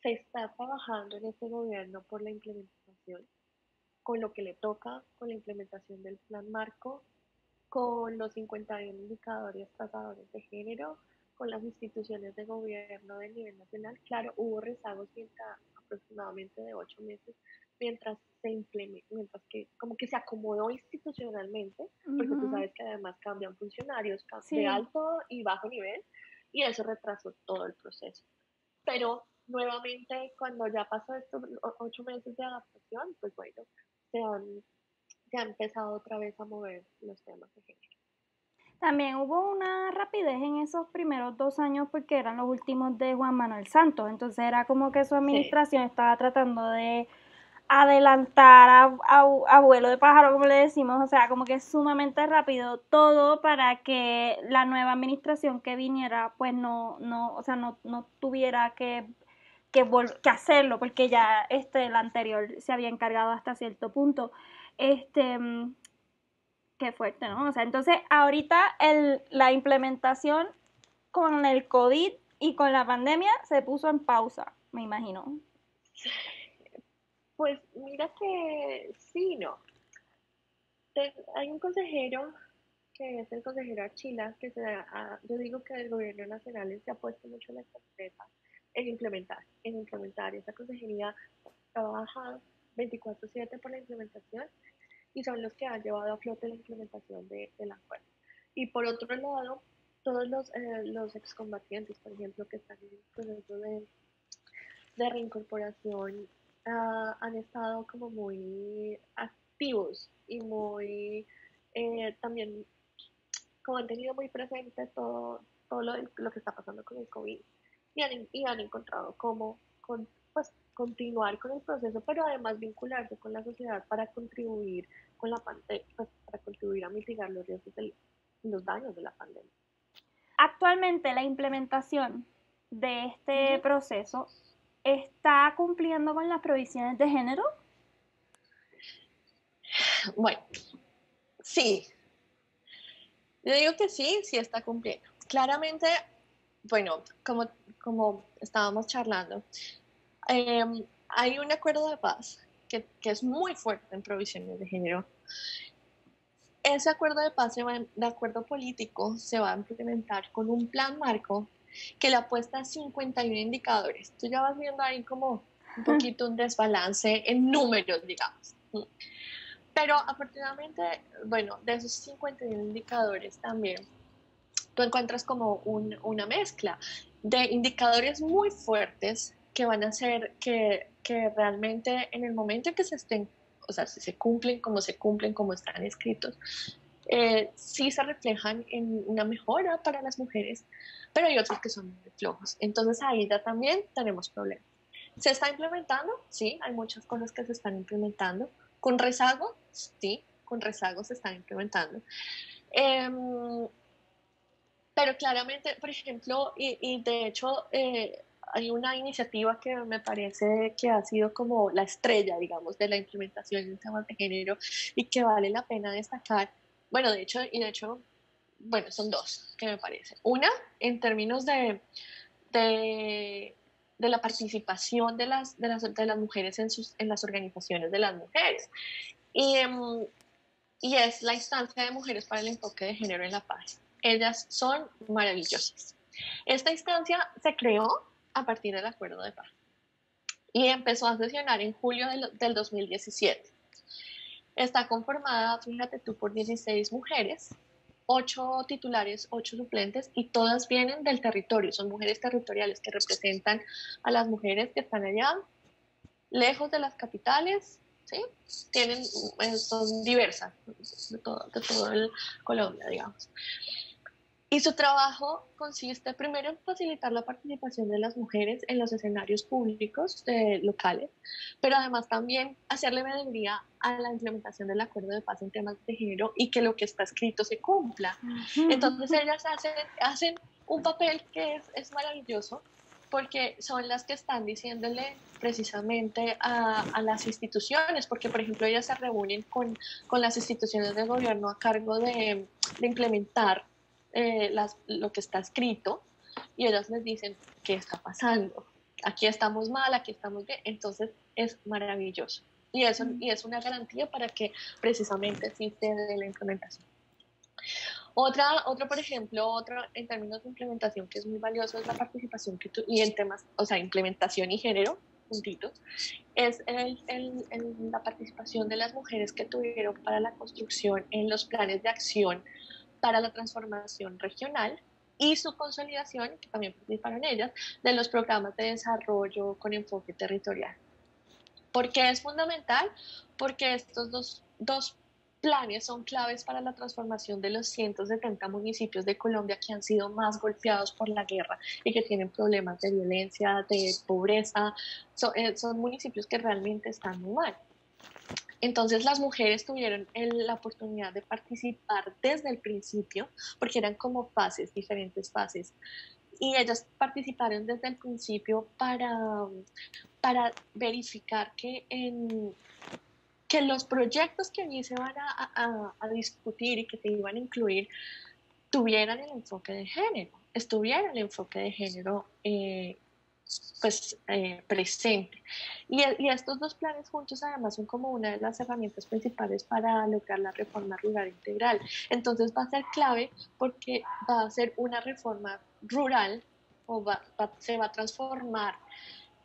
se está trabajando en este gobierno por la implementación, con lo que le toca, con la implementación del plan marco, con los 51 indicadores trazadores de género, con las instituciones de gobierno de nivel nacional. Claro, hubo rezagos aproximadamente de 8 meses mientras que como que se acomodó institucionalmente, porque tú sabes que además cambian funcionarios de alto y bajo nivel, y eso retrasó todo el proceso. Pero nuevamente, cuando ya pasó estos 8 meses de adaptación, pues bueno, se ha empezado otra vez a mover los temas de género. También hubo una rapidez en esos primeros 2 años porque eran los últimos de Juan Manuel Santos, entonces era como que su administración estaba tratando de adelantar a vuelo de pájaro, como le decimos, o sea, como que sumamente rápido todo para que la nueva administración que viniera, pues no tuviera que hacerlo, porque ya el anterior se había encargado hasta cierto punto. Qué fuerte, ¿no? O sea, entonces ahorita la implementación con el COVID y con la pandemia se puso en pausa, me imagino. Pues mira que sí, no. Hay un consejero que es el consejero Archila, yo digo que el gobierno nacional se ha puesto mucho la cabeza en implementar. Esa consejería trabaja 24/7 por la implementación y son los que han llevado a flote la implementación del acuerdo. Y por otro lado, todos los excombatientes, por ejemplo, que están en el proceso de reincorporación, han estado como muy activos y muy también como han tenido muy presente todo lo que está pasando con el COVID y han encontrado cómo pues, continuar con el proceso, pero además vincularse con la sociedad para contribuir con la pandemia, pues, para contribuir a mitigar los riesgos los daños de la pandemia. Actualmente la implementación de este proceso está cumpliendo con las provisiones de género. Bueno, sí. Yo digo que sí está cumpliendo. Claramente, bueno, como estábamos charlando, hay un acuerdo de paz que es muy fuerte en provisiones de género. Ese acuerdo de paz, de acuerdo político, se va a implementar con un plan marco que le apuesta a 51 indicadores. Tú ya vas viendo ahí como un poquito un desbalance en números, digamos. Pero afortunadamente, bueno, de esos 51 indicadores también, tú encuentras como una mezcla de indicadores muy fuertes que van a hacer que realmente en el momento en que se estén, o sea, si se cumplen, como están escritos, sí se reflejan en una mejora para las mujeres, pero hay otros que son muy flojos. Entonces ahí ya también tenemos problemas. ¿Se está implementando? Sí, hay muchas cosas que se están implementando. ¿Con rezago? Sí, con rezago se están implementando. Pero claramente, por ejemplo, y de hecho hay una iniciativa que me parece que ha sido como la estrella, digamos, de la implementación en temas de género y que vale la pena destacar. Bueno, de hecho, bueno, son dos que me parece. Una, en términos de la participación de las mujeres en las organizaciones de las mujeres. Y es la instancia de Mujeres para el Enfoque de Género en la Paz. Ellas son maravillosas. Esta instancia se creó a partir del Acuerdo de Paz y empezó a sesionar en julio del 2017. Está conformada, fíjate tú, por 16 mujeres, 8 titulares, 8 suplentes, y todas vienen del territorio. Son mujeres territoriales que representan a las mujeres que están allá, lejos de las capitales, ¿sí? Son diversas de todo Colombia, digamos. Y su trabajo consiste primero en facilitar la participación de las mujeres en los escenarios públicos locales, pero además también hacerle veeduría a la implementación del acuerdo de paz en temas de género y que lo que está escrito se cumpla. Entonces ellas hacen un papel que es maravilloso, porque son las que están diciéndole precisamente a las instituciones, porque por ejemplo ellas se reúnen con las instituciones del gobierno a cargo de implementar lo que está escrito, y ellas les dicen qué está pasando, aquí estamos mal, aquí estamos bien. Entonces es maravilloso y es una garantía para que precisamente sí se dé la implementación. Por ejemplo, en términos de implementación que es muy valioso es la participación y en temas, o sea, implementación y género, juntitos, es la participación de las mujeres que tuvieron para la construcción en los planes de acción para la transformación regional y su consolidación, que también participaron ellas, de los programas de desarrollo con enfoque territorial. ¿Por qué es fundamental? Porque estos dos planes son claves para la transformación de los 170 municipios de Colombia que han sido más golpeados por la guerra y que tienen problemas de violencia, de pobreza. Son municipios que realmente están muy mal. Entonces las mujeres tuvieron la oportunidad de participar desde el principio, porque eran como fases, diferentes fases. Y ellas participaron desde el principio para verificar que los proyectos que allí se van a discutir y que se iban a incluir tuvieran el enfoque de género, estuviera el enfoque de género presente. Y estos dos planes juntos además son como una de las herramientas principales para lograr la reforma rural integral. Entonces va a ser clave porque va a ser una reforma rural o se va a transformar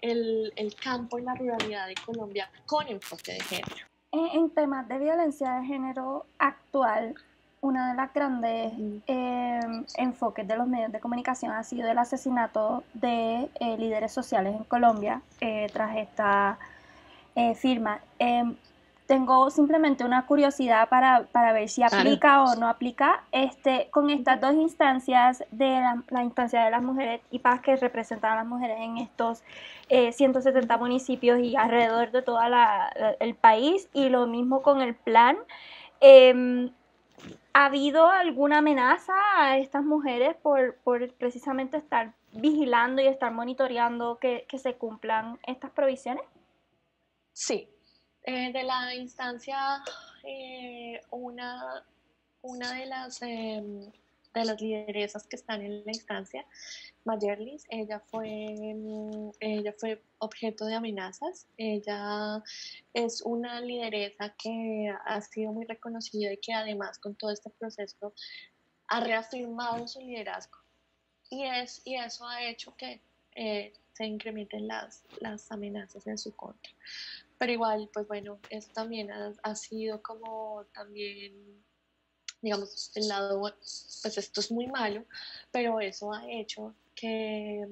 el campo y la ruralidad de Colombia con enfoque de género. En temas de violencia de género actual, una de las grandes enfoques de los medios de comunicación ha sido el asesinato de líderes sociales en Colombia tras esta firma. tengo simplemente una curiosidad para ver si aplica o no aplica, con estas dos instancias de la instancia de las mujeres y paz que representan a las mujeres en estos 170 municipios y alrededor de todo el país, y lo mismo con el plan. ¿Ha habido alguna amenaza a estas mujeres por precisamente estar vigilando y estar monitoreando que se cumplan estas provisiones? Sí, de la instancia, una de las lideresas que están en la instancia, Mayerlis, ella fue objeto de amenazas. Ella es una lideresa que ha sido muy reconocida y que además con todo este proceso ha reafirmado su liderazgo. Y eso ha hecho que se incrementen las amenazas en su contra. Pero igual, pues bueno, esto también ha sido como también, digamos, el lado, pues esto es muy malo, pero eso ha hecho que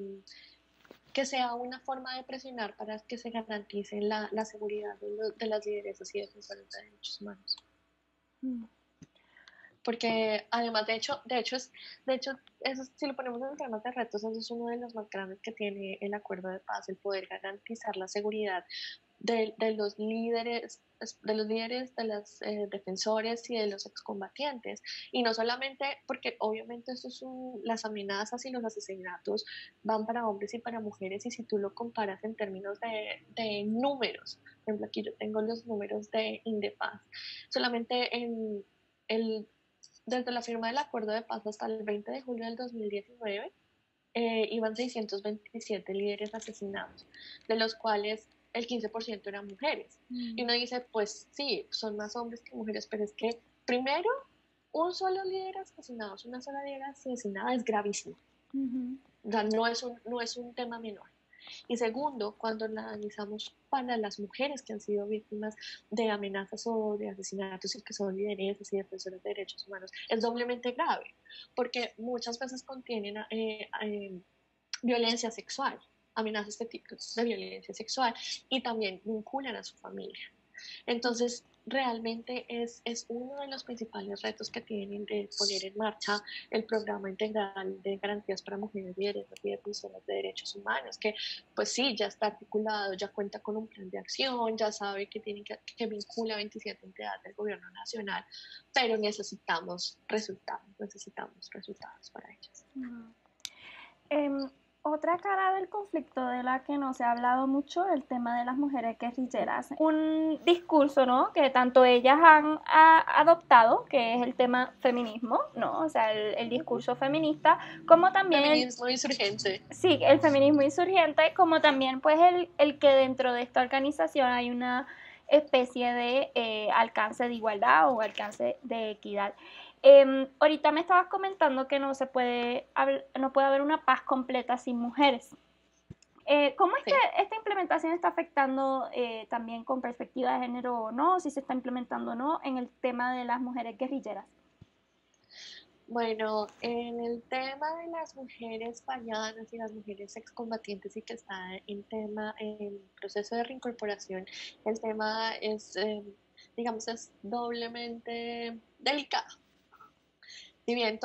sea una forma de presionar para que se garantice la seguridad de las lideresas y defensores de derechos humanos. Porque además, de hecho, eso, si lo ponemos en temas de retos, eso es uno de los más grandes que tiene el acuerdo de paz, el poder garantizar la seguridad de los líderes, de los defensores y de los excombatientes. Y no solamente porque obviamente las amenazas y los asesinatos van para hombres y para mujeres, y si tú lo comparas en términos de números, por ejemplo, aquí yo tengo los números de Indepaz, solamente desde la firma del acuerdo de paz hasta el 20 de julio del 2019, iban 627 líderes asesinados, de los cuales el 15% eran mujeres. Y uno dice, pues sí, son más hombres que mujeres, pero es que primero, un solo líder asesinado, una sola líder asesinada es gravísimo. O sea, no es un tema menor. Y segundo, cuando la analizamos para las mujeres que han sido víctimas de amenazas o de asesinatos y que son lideresas y defensoras de derechos humanos, es doblemente grave, porque muchas veces contienen violencia sexual, amenazas de tipos de violencia sexual, y también vinculan a su familia. Entonces, realmente es uno de los principales retos que tienen de poner en marcha el programa integral de garantías para mujeres lideresas y defensoras de derechos humanos, que pues sí, ya está articulado, ya cuenta con un plan de acción, ya sabe que que vincula 27 entidades del gobierno nacional, pero necesitamos resultados para ellas. Otra cara del conflicto de la que no se ha hablado mucho, el tema de las mujeres guerrilleras. Un discurso, ¿no?, que tanto ellas han adoptado, que es el tema feminismo, ¿no? O sea, el discurso feminista, como también... Feminismo insurgente. Sí, el feminismo insurgente, como también pues el que dentro de esta organización hay una especie de alcance de igualdad o alcance de equidad. Ahorita me estabas comentando que no puede haber una paz completa sin mujeres. ¿Cómo es que esta implementación está afectando también con perspectiva de género o no, si se está implementando o no, en el tema de las mujeres guerrilleras? Bueno, en el tema de las mujeres fallanas y las mujeres excombatientes y que está en proceso de reincorporación, el tema es, digamos, es doblemente delicado. Si bien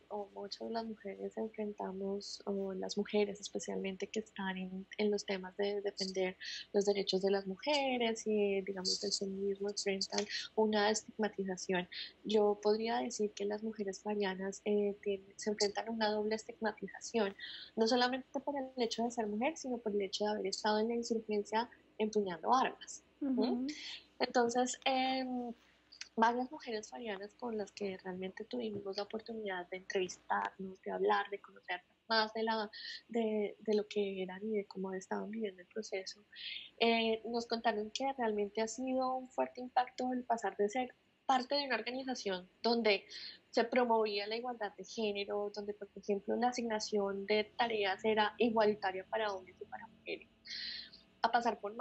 o muchas de las mujeres enfrentamos, o las mujeres especialmente que están en los temas de defender los derechos de las mujeres y, digamos, del feminismo, enfrentan una estigmatización, yo podría decir que las mujeres marianas se enfrentan a una doble estigmatización, no solamente por el hecho de ser mujer, sino por el hecho de haber estado en la insurgencia empuñando armas. Entonces, varias mujeres farianas con las que realmente tuvimos la oportunidad de entrevistarnos, de hablar, de conocer más de lo que eran y de cómo estaban viviendo el proceso, nos contaron que realmente ha sido un fuerte impacto el pasar de ser parte de una organización donde se promovía la igualdad de género, donde, por ejemplo, la asignación de tareas era igualitaria para hombres y para mujeres, a pasar por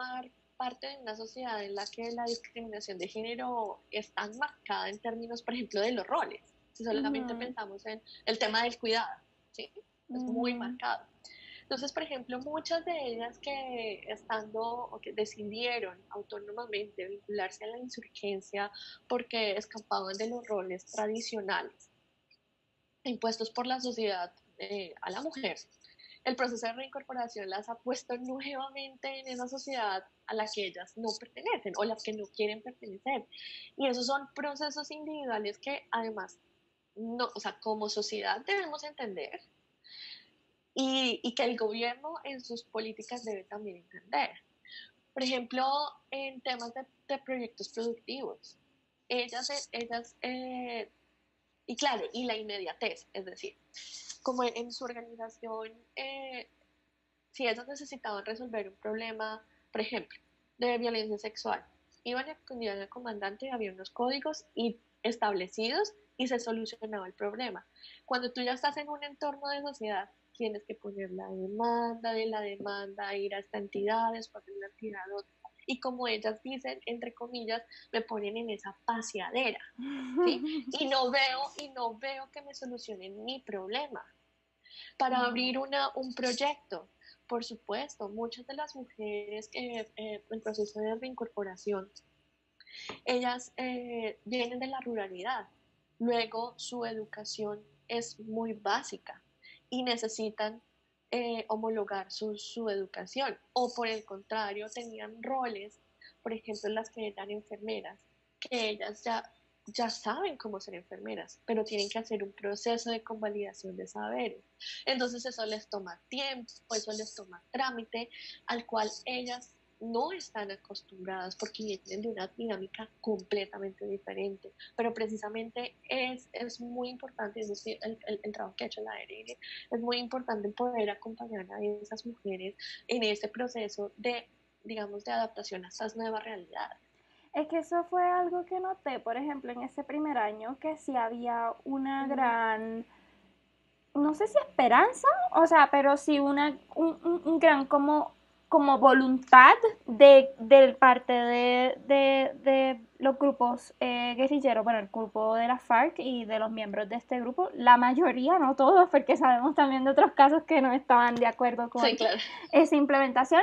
parte de una sociedad en la que la discriminación de género es tan marcada en términos, por ejemplo, de los roles. Si solamente pensamos en el tema del cuidado, ¿sí? Es muy marcado. Entonces, por ejemplo, muchas de ellas que estando o que decidieron autónomamente vincularse a la insurgencia porque escapaban de los roles tradicionales impuestos por la sociedad a la mujer, el proceso de reincorporación las ha puesto nuevamente en esa sociedad a la que ellas no pertenecen o las que no quieren pertenecer. Y esos son procesos individuales que además, no, o sea, como sociedad debemos entender y que el gobierno en sus políticas debe también entender. Por ejemplo, en temas de proyectos productivos, y claro, y la inmediatez, es decir, como en su organización, si ellos necesitaban resolver un problema, por ejemplo, de violencia sexual, iban y acudían al comandante y había unos códigos establecidos y se solucionaba el problema. Cuando tú ya estás en un entorno de sociedad, tienes que poner la demanda, ir a esta entidad, después de una entidad a otra. Y como ellas dicen, entre comillas, me ponen en esa paseadera, ¿sí? Y no veo que me solucionen mi problema. Para abrir un proyecto, por supuesto, muchas de las mujeres en proceso de reincorporación, ellas vienen de la ruralidad, luego su educación es muy básica y necesitan homologar su educación, o por el contrario, tenían roles, por ejemplo, las que eran enfermeras, que ellas ya saben cómo ser enfermeras, pero tienen que hacer un proceso de convalidación de saberes. Entonces eso les toma tiempo, eso les toma trámite, al cual ellas no están acostumbradas porque vienen de una dinámica completamente diferente. Pero precisamente es muy importante, es decir, el trabajo que ha hecho la ARN, es muy importante poder acompañar a esas mujeres en ese proceso de, digamos, de adaptación a estas nuevas realidades. Es que eso fue algo que noté, por ejemplo, en ese primer año, que sí había una gran, no sé si esperanza, o sea, pero sí un gran como voluntad de parte de los grupos guerrilleros, bueno, el grupo de la FARC y de los miembros de este grupo, la mayoría, no todos, porque sabemos también de otros casos que no estaban de acuerdo con Sí, claro. esa implementación,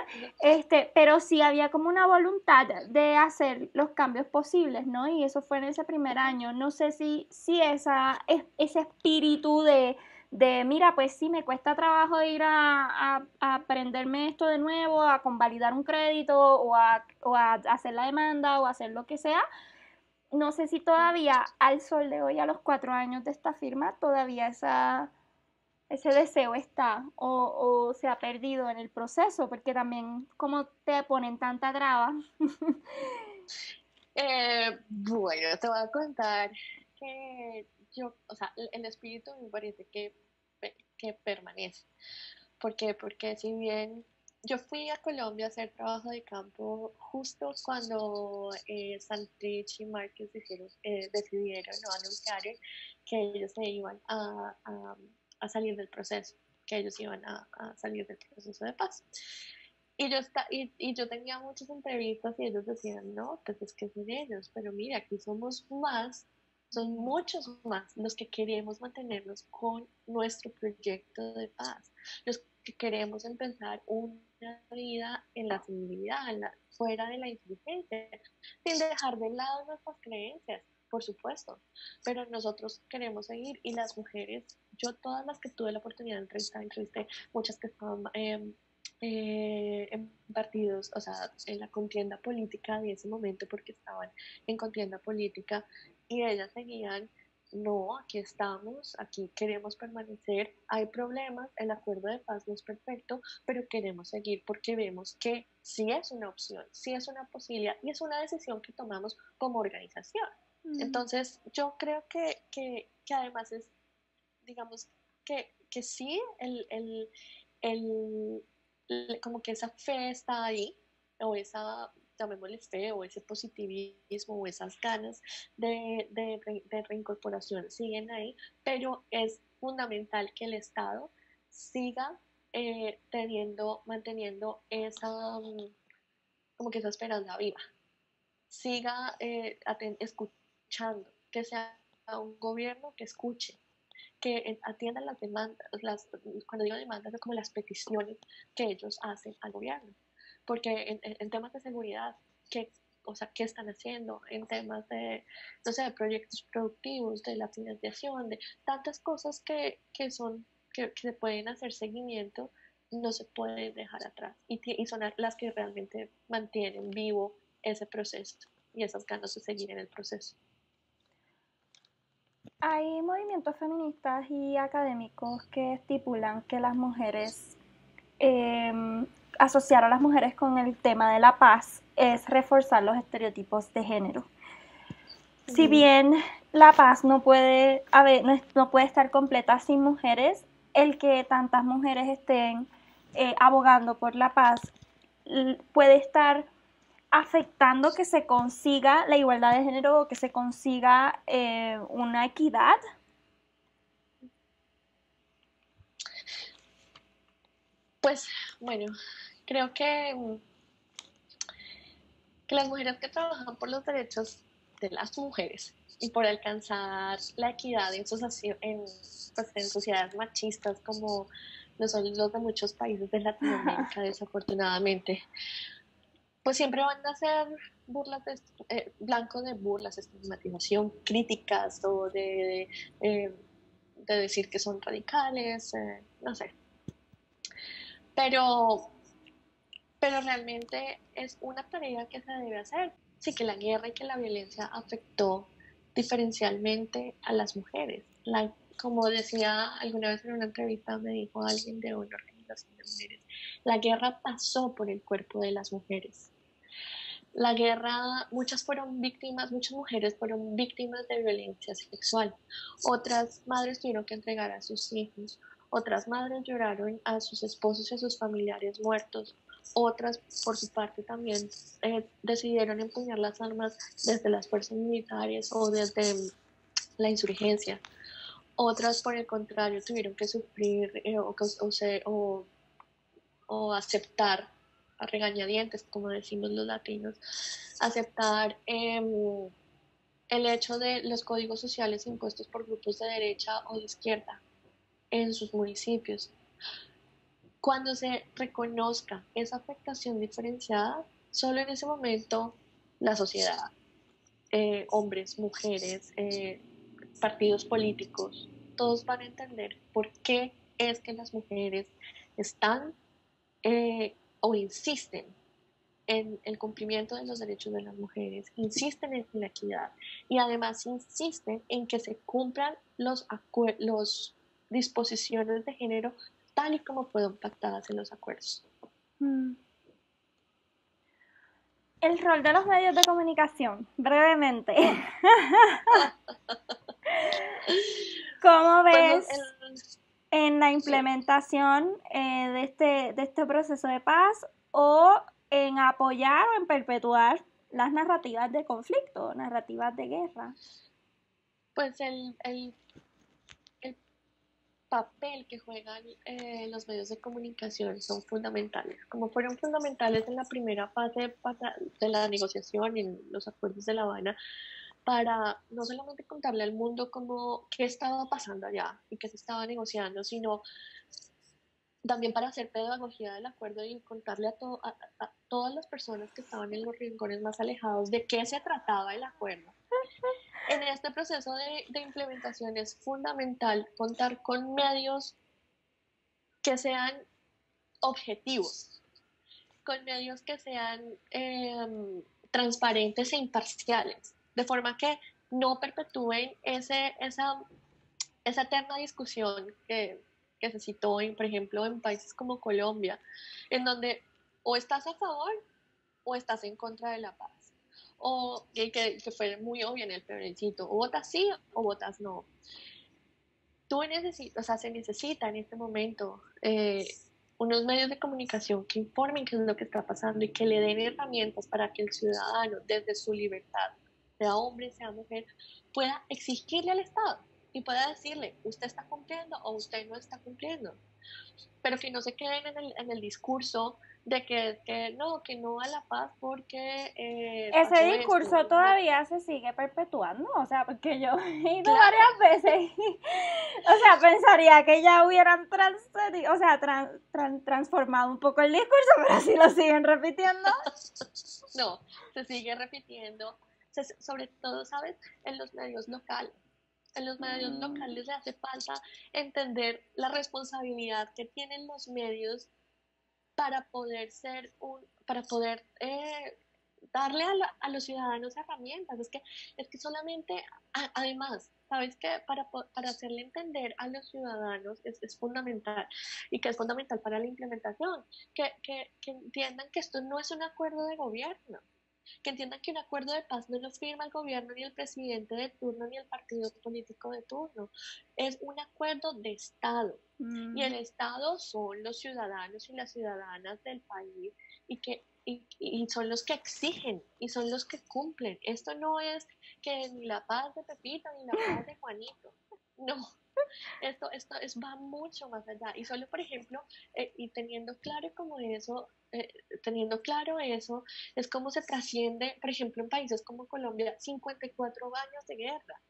pero sí había como una voluntad de hacer los cambios posibles, ¿no? Y eso fue en ese primer año. No sé si ese espíritu mira, pues sí, me cuesta trabajo ir a aprenderme esto de nuevo, a convalidar un crédito o a hacer la demanda o a hacer lo que sea. No sé si todavía al sol de hoy, a los 4 años de esta firma, todavía ese deseo está o se ha perdido en el proceso, porque también como te ponen tanta traba. Bueno, te voy a contar que yo, o sea, el espíritu me parece que permanece. ¿Por qué? Porque si bien yo fui a Colombia a hacer trabajo de campo justo cuando Santrich y Márquez decidieron o anunciaron que ellos se iban a salir del proceso, que ellos iban a salir del proceso de paz. Y yo tenía muchas entrevistas y ellos decían, no, pues es que son ellos, pero mira, aquí somos más, son muchos más los que queremos mantenernos con nuestro proyecto de paz, los que queremos empezar una vida en la civilidad, fuera de la inteligencia, sin dejar de lado nuestras creencias, por supuesto, pero nosotros queremos seguir y las mujeres, yo todas las que tuve la oportunidad de entrevisté muchas que estaban en partidos, o sea, en la contienda política de ese momento porque estaban en contienda política y ellas seguían, no, aquí estamos, aquí queremos permanecer, hay problemas, el acuerdo de paz no es perfecto, pero queremos seguir porque vemos que sí es una opción, sí es una posibilidad y es una decisión que tomamos como organización. Entonces, yo creo que además es, digamos, que sí, el, como que esa fe está ahí, o esa, llamémosle fe, o ese positivismo, o esas ganas de reincorporación siguen ahí, pero es fundamental que el Estado siga manteniendo esa, como que esa esperanza viva, siga escuchando, que sea un gobierno que escuche, que atiendan las demandas, cuando digo demandas, es como las peticiones que ellos hacen al gobierno. Porque en temas de seguridad, ¿qué están haciendo? En temas de, no sé, de proyectos productivos, de la financiación, de tantas cosas que se pueden hacer seguimiento, no se pueden dejar atrás. Y son las que realmente mantienen vivo ese proceso y esas ganas de seguir en el proceso. Hay movimientos feministas y académicos que estipulan que las mujeres, asociar a las mujeres con el tema de la paz es reforzar los estereotipos de género. Si bien la paz no puede estar completa sin mujeres, el que tantas mujeres estén abogando por la paz puede estar afectando que se consiga la igualdad de género o que se consiga una equidad. Pues bueno, creo que las mujeres que trabajan por los derechos de las mujeres y por alcanzar la equidad en sociedades machistas como lo son los de muchos países de Latinoamérica, desafortunadamente, pues siempre van a ser blancos de burlas, estigmatización, críticas o de decir que son radicales, no sé. Pero realmente es una tarea que se debe hacer. Sí, que la guerra y que la violencia afectó diferencialmente a las mujeres. Como decía alguna vez en una entrevista, me dijo alguien de una organización de mujeres, la guerra pasó por el cuerpo de las mujeres. La guerra, muchas mujeres fueron víctimas de violencia sexual. Otras madres tuvieron que entregar a sus hijos. Otras madres lloraron a sus esposos y a sus familiares muertos. Otras, por su parte, también decidieron empuñar las armas desde las fuerzas militares o desde la insurgencia. Otras, por el contrario, tuvieron que sufrir o aceptar a regañadientes, como decimos los latinos, aceptar el hecho de los códigos sociales impuestos por grupos de derecha o de izquierda en sus municipios. Cuando se reconozca esa afectación diferenciada, solo en ese momento la sociedad, hombres, mujeres, partidos políticos, todos van a entender por qué es que las mujeres están o insisten en el cumplimiento de los derechos de las mujeres, insisten en la equidad y además insisten en que se cumplan los disposiciones de género tal y como fueron pactadas en los acuerdos. El rol de los medios de comunicación, brevemente. ¿Cómo ves en la implementación de este proceso de paz o en apoyar o en perpetuar las narrativas de conflicto, narrativas de guerra? Pues el papel que juegan los medios de comunicación son fundamentales, como fueron fundamentales en la primera fase de la negociación en los acuerdos de La Habana, para no solamente contarle al mundo qué estaba pasando allá y qué se estaba negociando, sino también para hacer pedagogía del acuerdo y contarle a todas las personas que estaban en los rincones más alejados de qué se trataba el acuerdo. En este proceso de implementación es fundamental contar con medios que sean objetivos, con medios que sean transparentes e imparciales, de forma que no perpetúen esa eterna discusión que se citó, por ejemplo, en países como Colombia, en donde o estás a favor o estás en contra de la paz. O que fue muy obvio en el plebiscito, o votas sí o votas no. Se necesita en este momento unos medios de comunicación que informen qué es lo que está pasando y que le den herramientas para que el ciudadano, desde su libertad, sea hombre, sea mujer, pueda exigirle al Estado. y pueda decirle, usted está cumpliendo o usted no está cumpliendo, pero que no se queden en el discurso de que no a la paz porque Ese pasó discurso esto. No, todavía se sigue perpetuando, o sea, porque yo he ido claro, varias veces y, o sea, pensaría que ya hubieran transformado un poco el discurso, pero si lo siguen repitiendo. no, se sigue repitiendo, sobre todo, ¿sabes? En los medios locales. En los medios locales le hace falta entender la responsabilidad que tienen los medios para poder para poder darle a los ciudadanos herramientas. Es que solamente, además, ¿sabes qué? Para hacerle entender a los ciudadanos es fundamental, y que es fundamental para la implementación, que entiendan que esto no es un acuerdo de gobierno, que entiendan que un acuerdo de paz no lo firma el gobierno, ni el presidente de turno, ni el partido político de turno. Es un acuerdo de Estado. Y el Estado son los ciudadanos y las ciudadanas del país, y son los que exigen y son los que cumplen. Esto no es que ni la paz de Pepito ni la paz de Juanito. No, va mucho más allá. Y solo, por ejemplo, y teniendo claro eso, es como se trasciende, por ejemplo, en países como Colombia, 54 años de guerra.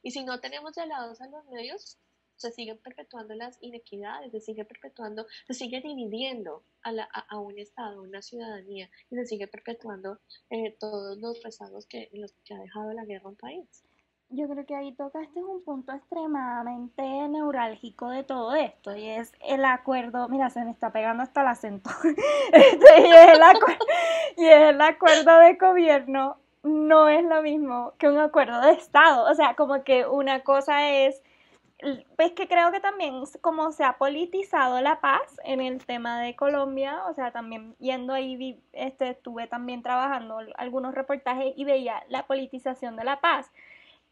Y si no tenemos diálogos a los medios, se siguen perpetuando las inequidades, se sigue dividiendo a un Estado, a una ciudadanía, y se sigue perpetuando todos los rezagos en los que ha dejado la guerra a un país. Yo creo que ahí tocaste un punto extremadamente neurálgico de todo esto, y es el acuerdo, mira, se me está pegando hasta el acento, y es el acuerdo de gobierno, no es lo mismo que un acuerdo de Estado, o sea, como que una cosa es que creo que también como se ha politizado la paz en el tema de Colombia, o sea, también yendo ahí, estuve también trabajando algunos reportajes y veía la politización de la paz.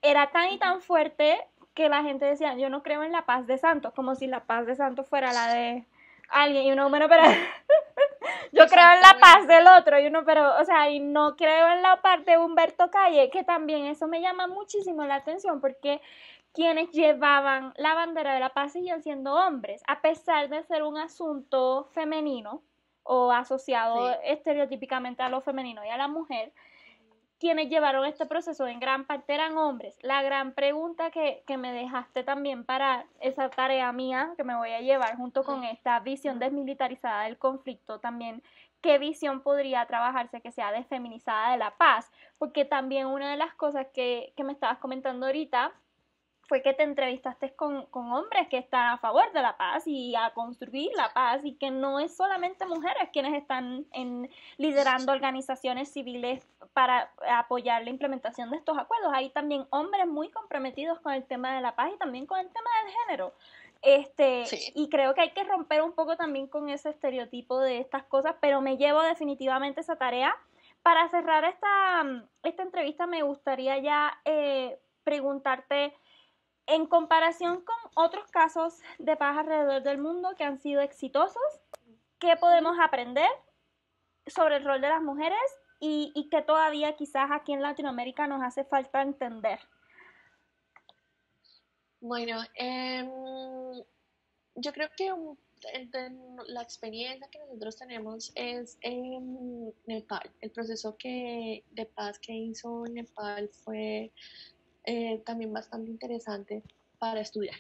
Era tan y tan fuerte que la gente decía, yo no creo en la paz de Santos, como si la paz de Santos fuera la de alguien, y uno, bueno, pero yo creo en la paz del otro, y uno, pero, o sea, y no creo en la parte de Humberto Calle, que también eso me llama muchísimo la atención, porque quienes llevaban la bandera de la paz siguen siendo hombres, a pesar de ser un asunto femenino o asociado estereotípicamente a lo femenino y a la mujer. Quienes llevaron este proceso en gran parte eran hombres. La gran pregunta que me dejaste también para esa tarea mía que me voy a llevar junto con esta visión desmilitarizada del conflicto también, ¿qué visión podría trabajarse que sea desfeminizada de la paz? Porque también una de las cosas que me estabas comentando ahorita fue que te entrevistaste con hombres que están a favor de la paz y a construir la paz, y que no es solamente mujeres quienes están liderando organizaciones civiles para apoyar la implementación de estos acuerdos. Hay también hombres muy comprometidos con el tema de la paz y también con el tema del género. Y creo que hay que romper un poco también con ese estereotipo de estas cosas, pero me llevo definitivamente esa tarea. Para cerrar esta entrevista me gustaría ya preguntarte, en comparación con otros casos de paz alrededor del mundo que han sido exitosos, ¿qué podemos aprender sobre el rol de las mujeres y que todavía quizás aquí en Latinoamérica nos hace falta entender? Bueno, yo creo que la experiencia que nosotros tenemos es en Nepal. El proceso de paz que hizo Nepal fue también bastante interesante para estudiar.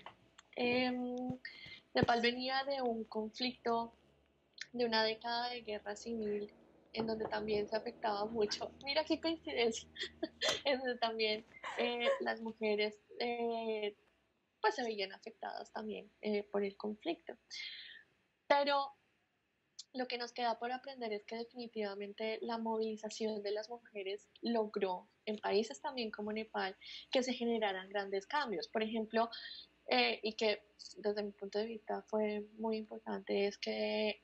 Nepal venía de un conflicto, de una década de guerra civil, en donde también se afectaba mucho. Mira qué coincidencia, en donde también las mujeres pues se veían afectadas también por el conflicto. Pero lo que nos queda por aprender es que definitivamente la movilización de las mujeres logró en países también como Nepal que se generaran grandes cambios. Por ejemplo, y que desde mi punto de vista fue muy importante, es que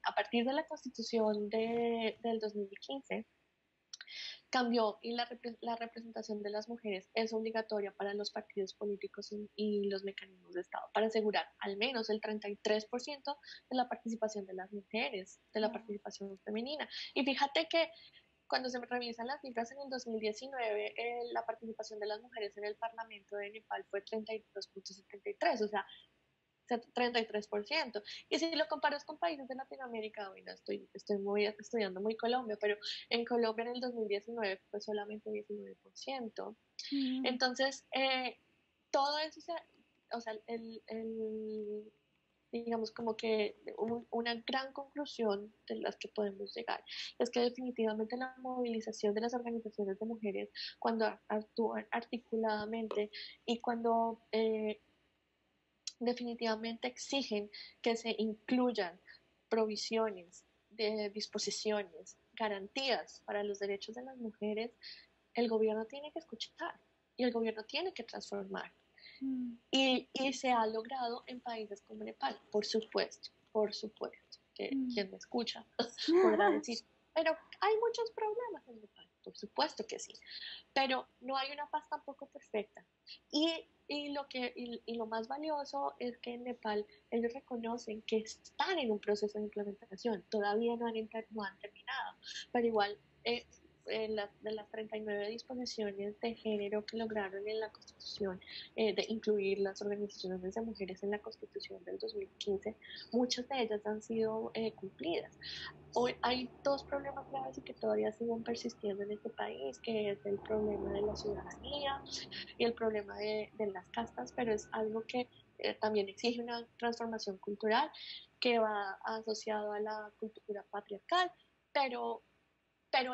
a partir de la constitución del 2015, cambió, y la representación de las mujeres es obligatoria para los partidos políticos y los mecanismos de Estado, para asegurar al menos el 33% de la participación de las mujeres, de la participación femenina. Y fíjate que cuando se revisan las cifras en el 2019, la participación de las mujeres en el Parlamento de Nepal fue 32.73, o sea, 33%. Y si lo comparas con países de Latinoamérica, bueno, estudiando muy Colombia, pero en Colombia en el 2019 fue solamente 19%. Entonces, todo eso, o sea, digamos como que una gran conclusión de las que podemos llegar es que definitivamente la movilización de las organizaciones de mujeres cuando actúan articuladamente y cuando definitivamente exigen que se incluyan provisiones, de disposiciones, garantías para los derechos de las mujeres, el gobierno tiene que escuchar y el gobierno tiene que transformar. Y se ha logrado en países como Nepal, por supuesto, que quien me escucha podrá decir, pero hay muchos problemas en Nepal, por supuesto que sí, pero no hay una paz tampoco perfecta. Y lo más valioso es que en Nepal ellos reconocen que están en un proceso de implementación, todavía no han terminado, pero igual de las 39 disposiciones de género que lograron en la Constitución, de incluir las organizaciones de mujeres en la Constitución del 2015, muchas de ellas han sido cumplidas. Hoy hay dos problemas graves y que todavía siguen persistiendo en este país, que es el problema de la ciudadanía y el problema de las castas, pero es algo que también exige una transformación cultural que va asociado a la cultura patriarcal, pero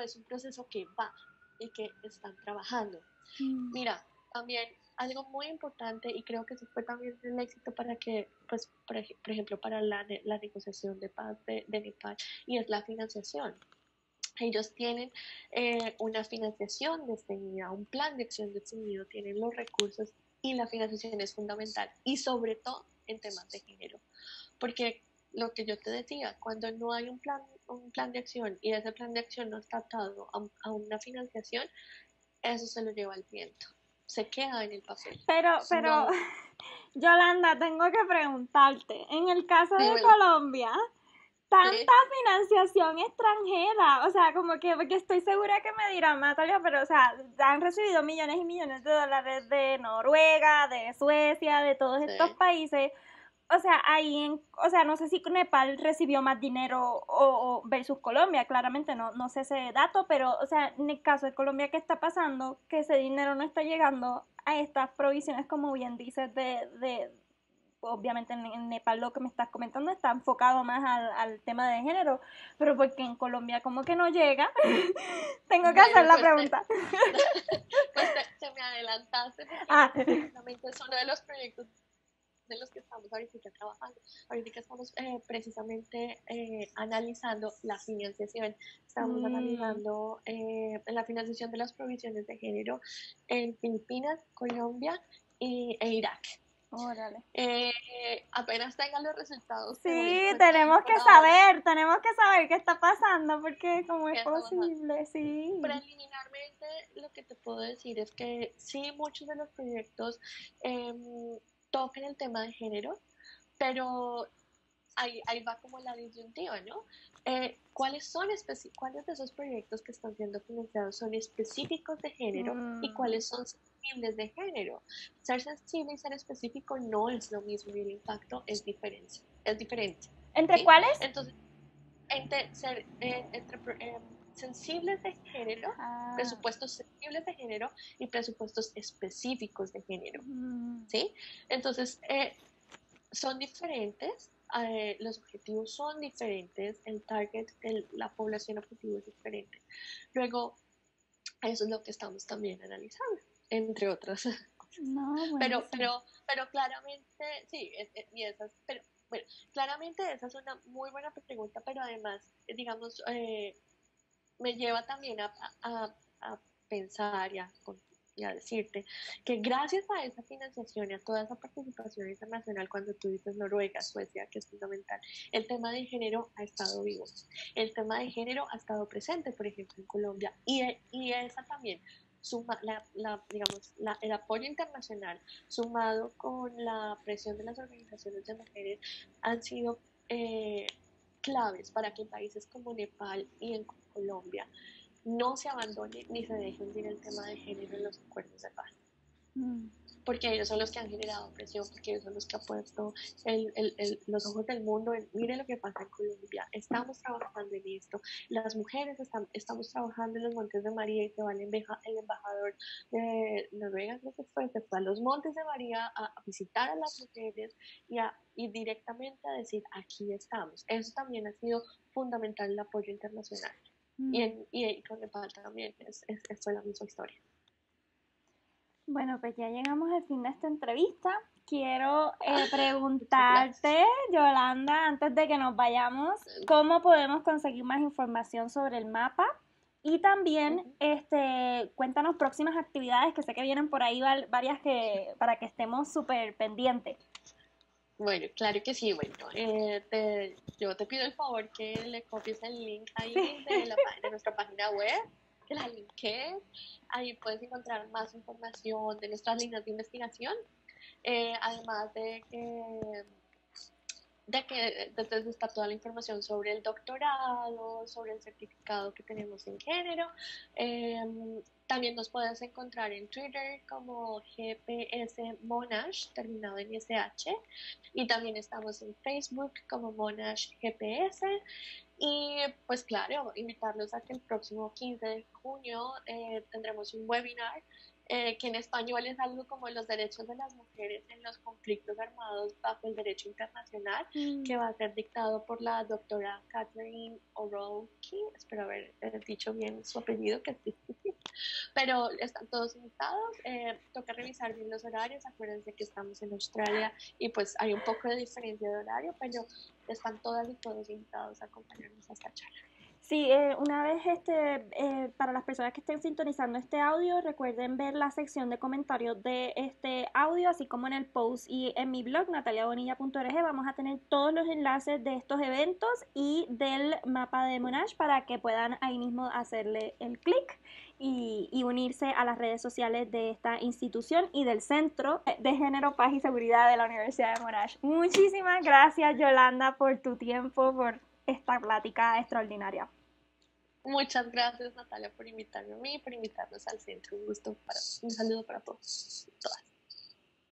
es un proceso que va y que están trabajando. Mira, también algo muy importante, y creo que eso fue también el éxito para que, pues, por ejemplo, para la negociación de paz de Nepal, y es la financiación. Ellos tienen una financiación definida, un plan de acción definido, tienen los recursos y la financiación es fundamental, y sobre todo en temas de género, porque lo que yo te decía, cuando no hay un plan de acción y ese plan de acción no está atado a una financiación, eso se lo lleva al viento, se queda en el papel. Pero, No, Yolanda, tengo que preguntarte, en el caso de dímelo. Colombia, tanta Sí, financiación extranjera, o sea, como que, porque estoy segura que me dirán, Natalia, pero, o sea, han recibido millones y millones de dólares de Noruega, de Suecia, de todos estos sí. países. O sea, o sea, no sé si Nepal recibió más dinero o versus Colombia, claramente no sé ese dato, pero, o sea, en el caso de Colombia, ¿qué está pasando? Que ese dinero no está llegando a estas provisiones, como bien dices, obviamente en Nepal lo que me estás comentando está enfocado más al tema de género, pero porque en Colombia como que no llega, tengo que hacer Bueno, la pregunta. pues te me adelantaste porque Ah, precisamente es uno de los proyectos de los que estamos ahorita trabajando. Ahorita estamos precisamente analizando la financiación. Estamos analizando la financiación de las provisiones de género en Filipinas, Colombia e Irak. órale. Apenas tengan los resultados te voy a Sí, contar, por ahora tenemos que saber qué está pasando, porque cómo es qué está pasando. posible, sí. Preliminarmente lo que te puedo decir es que sí, muchos de los proyectos tocan el tema de género, pero ahí va como la disyuntiva, ¿no? ¿Cuáles de esos proyectos que están siendo financiados son específicos de género y cuáles son sensibles de género? Ser sensible y ser específico no es lo mismo y el impacto es diferente. ¿Entre ¿Sí? cuáles? Entonces, entre sensibles de género, presupuestos sensibles de género y presupuestos específicos de género, ¿sí? Entonces, son diferentes, los objetivos son diferentes, el target, la población objetivo es diferente. Luego, eso es lo que estamos también analizando, entre otras cosas. No, Pero, buenísimo. pero, pero claramente, sí, y esas, pero bueno, claramente esa es una muy buena pregunta, pero además, digamos, me lleva también a pensar y a decirte que gracias a esa financiación y a toda esa participación internacional, cuando tú dices Noruega, Suecia, que es fundamental, el tema de género ha estado vivo. El tema de género ha estado presente, por ejemplo, en Colombia, y esa también digamos, el apoyo internacional sumado con la presión de las organizaciones de mujeres han sido claves para que países como Nepal y en Colombia no se abandone ni se deje hundir el tema de género en los acuerdos de paz. Porque ellos son los que han generado presión, porque ellos son los que han puesto los ojos del mundo en, mire lo que pasa en Colombia, estamos trabajando en esto, las mujeres estamos trabajando en los Montes de María, y se va el embajador de Noruega, creo que se fue a los Montes de María a visitar a las mujeres y directamente a decir, aquí estamos. Eso también ha sido fundamental, el apoyo internacional. Y con Nepal también fue la misma historia. Bueno, pues ya llegamos al fin de esta entrevista. Quiero preguntarte, Yolanda, antes de que nos vayamos, ¿cómo podemos conseguir más información sobre el mapa? Y también, cuéntanos próximas actividades, que sé que vienen por ahí varias para que estemos súper pendientes. Bueno, claro que sí. Bueno, yo te pido el favor que le copies el link ahí de nuestra página web, que la linkees. Ahí puedes encontrar más información de nuestras líneas de investigación. Además de que entonces está toda la información sobre el doctorado, sobre el certificado que tenemos en género. También nos puedes encontrar en Twitter como GPS Monash, terminado en SH, y también estamos en Facebook como Monash GPS. Y pues claro, invitarlos a que el próximo 15 de junio tendremos un webinar que en español es algo como los derechos de las mujeres en los conflictos armados bajo el derecho internacional, que va a ser dictado por la doctora Catherine O'Rourke. Espero haber dicho bien su apellido, que es difícil, pero están todos invitados. Toca revisar bien los horarios, acuérdense que estamos en Australia y pues hay un poco de diferencia de horario, pero están todas y todos invitados a acompañarnos a esta charla. Sí, una vez para las personas que estén sintonizando este audio, recuerden ver la sección de comentarios de este audio, así como en el post y en mi blog, nataliabonilla.org, vamos a tener todos los enlaces de estos eventos y del mapa de Monash para que puedan ahí mismo hacerle el clic y unirse a las redes sociales de esta institución y del Centro de Género, Paz y Seguridad de la Universidad de Monash. Muchísimas gracias, Yolanda, por tu tiempo, por esta plática extraordinaria. Muchas gracias, Natalia, por invitarme a mí, por invitarnos al centro. Un saludo para todos y todas.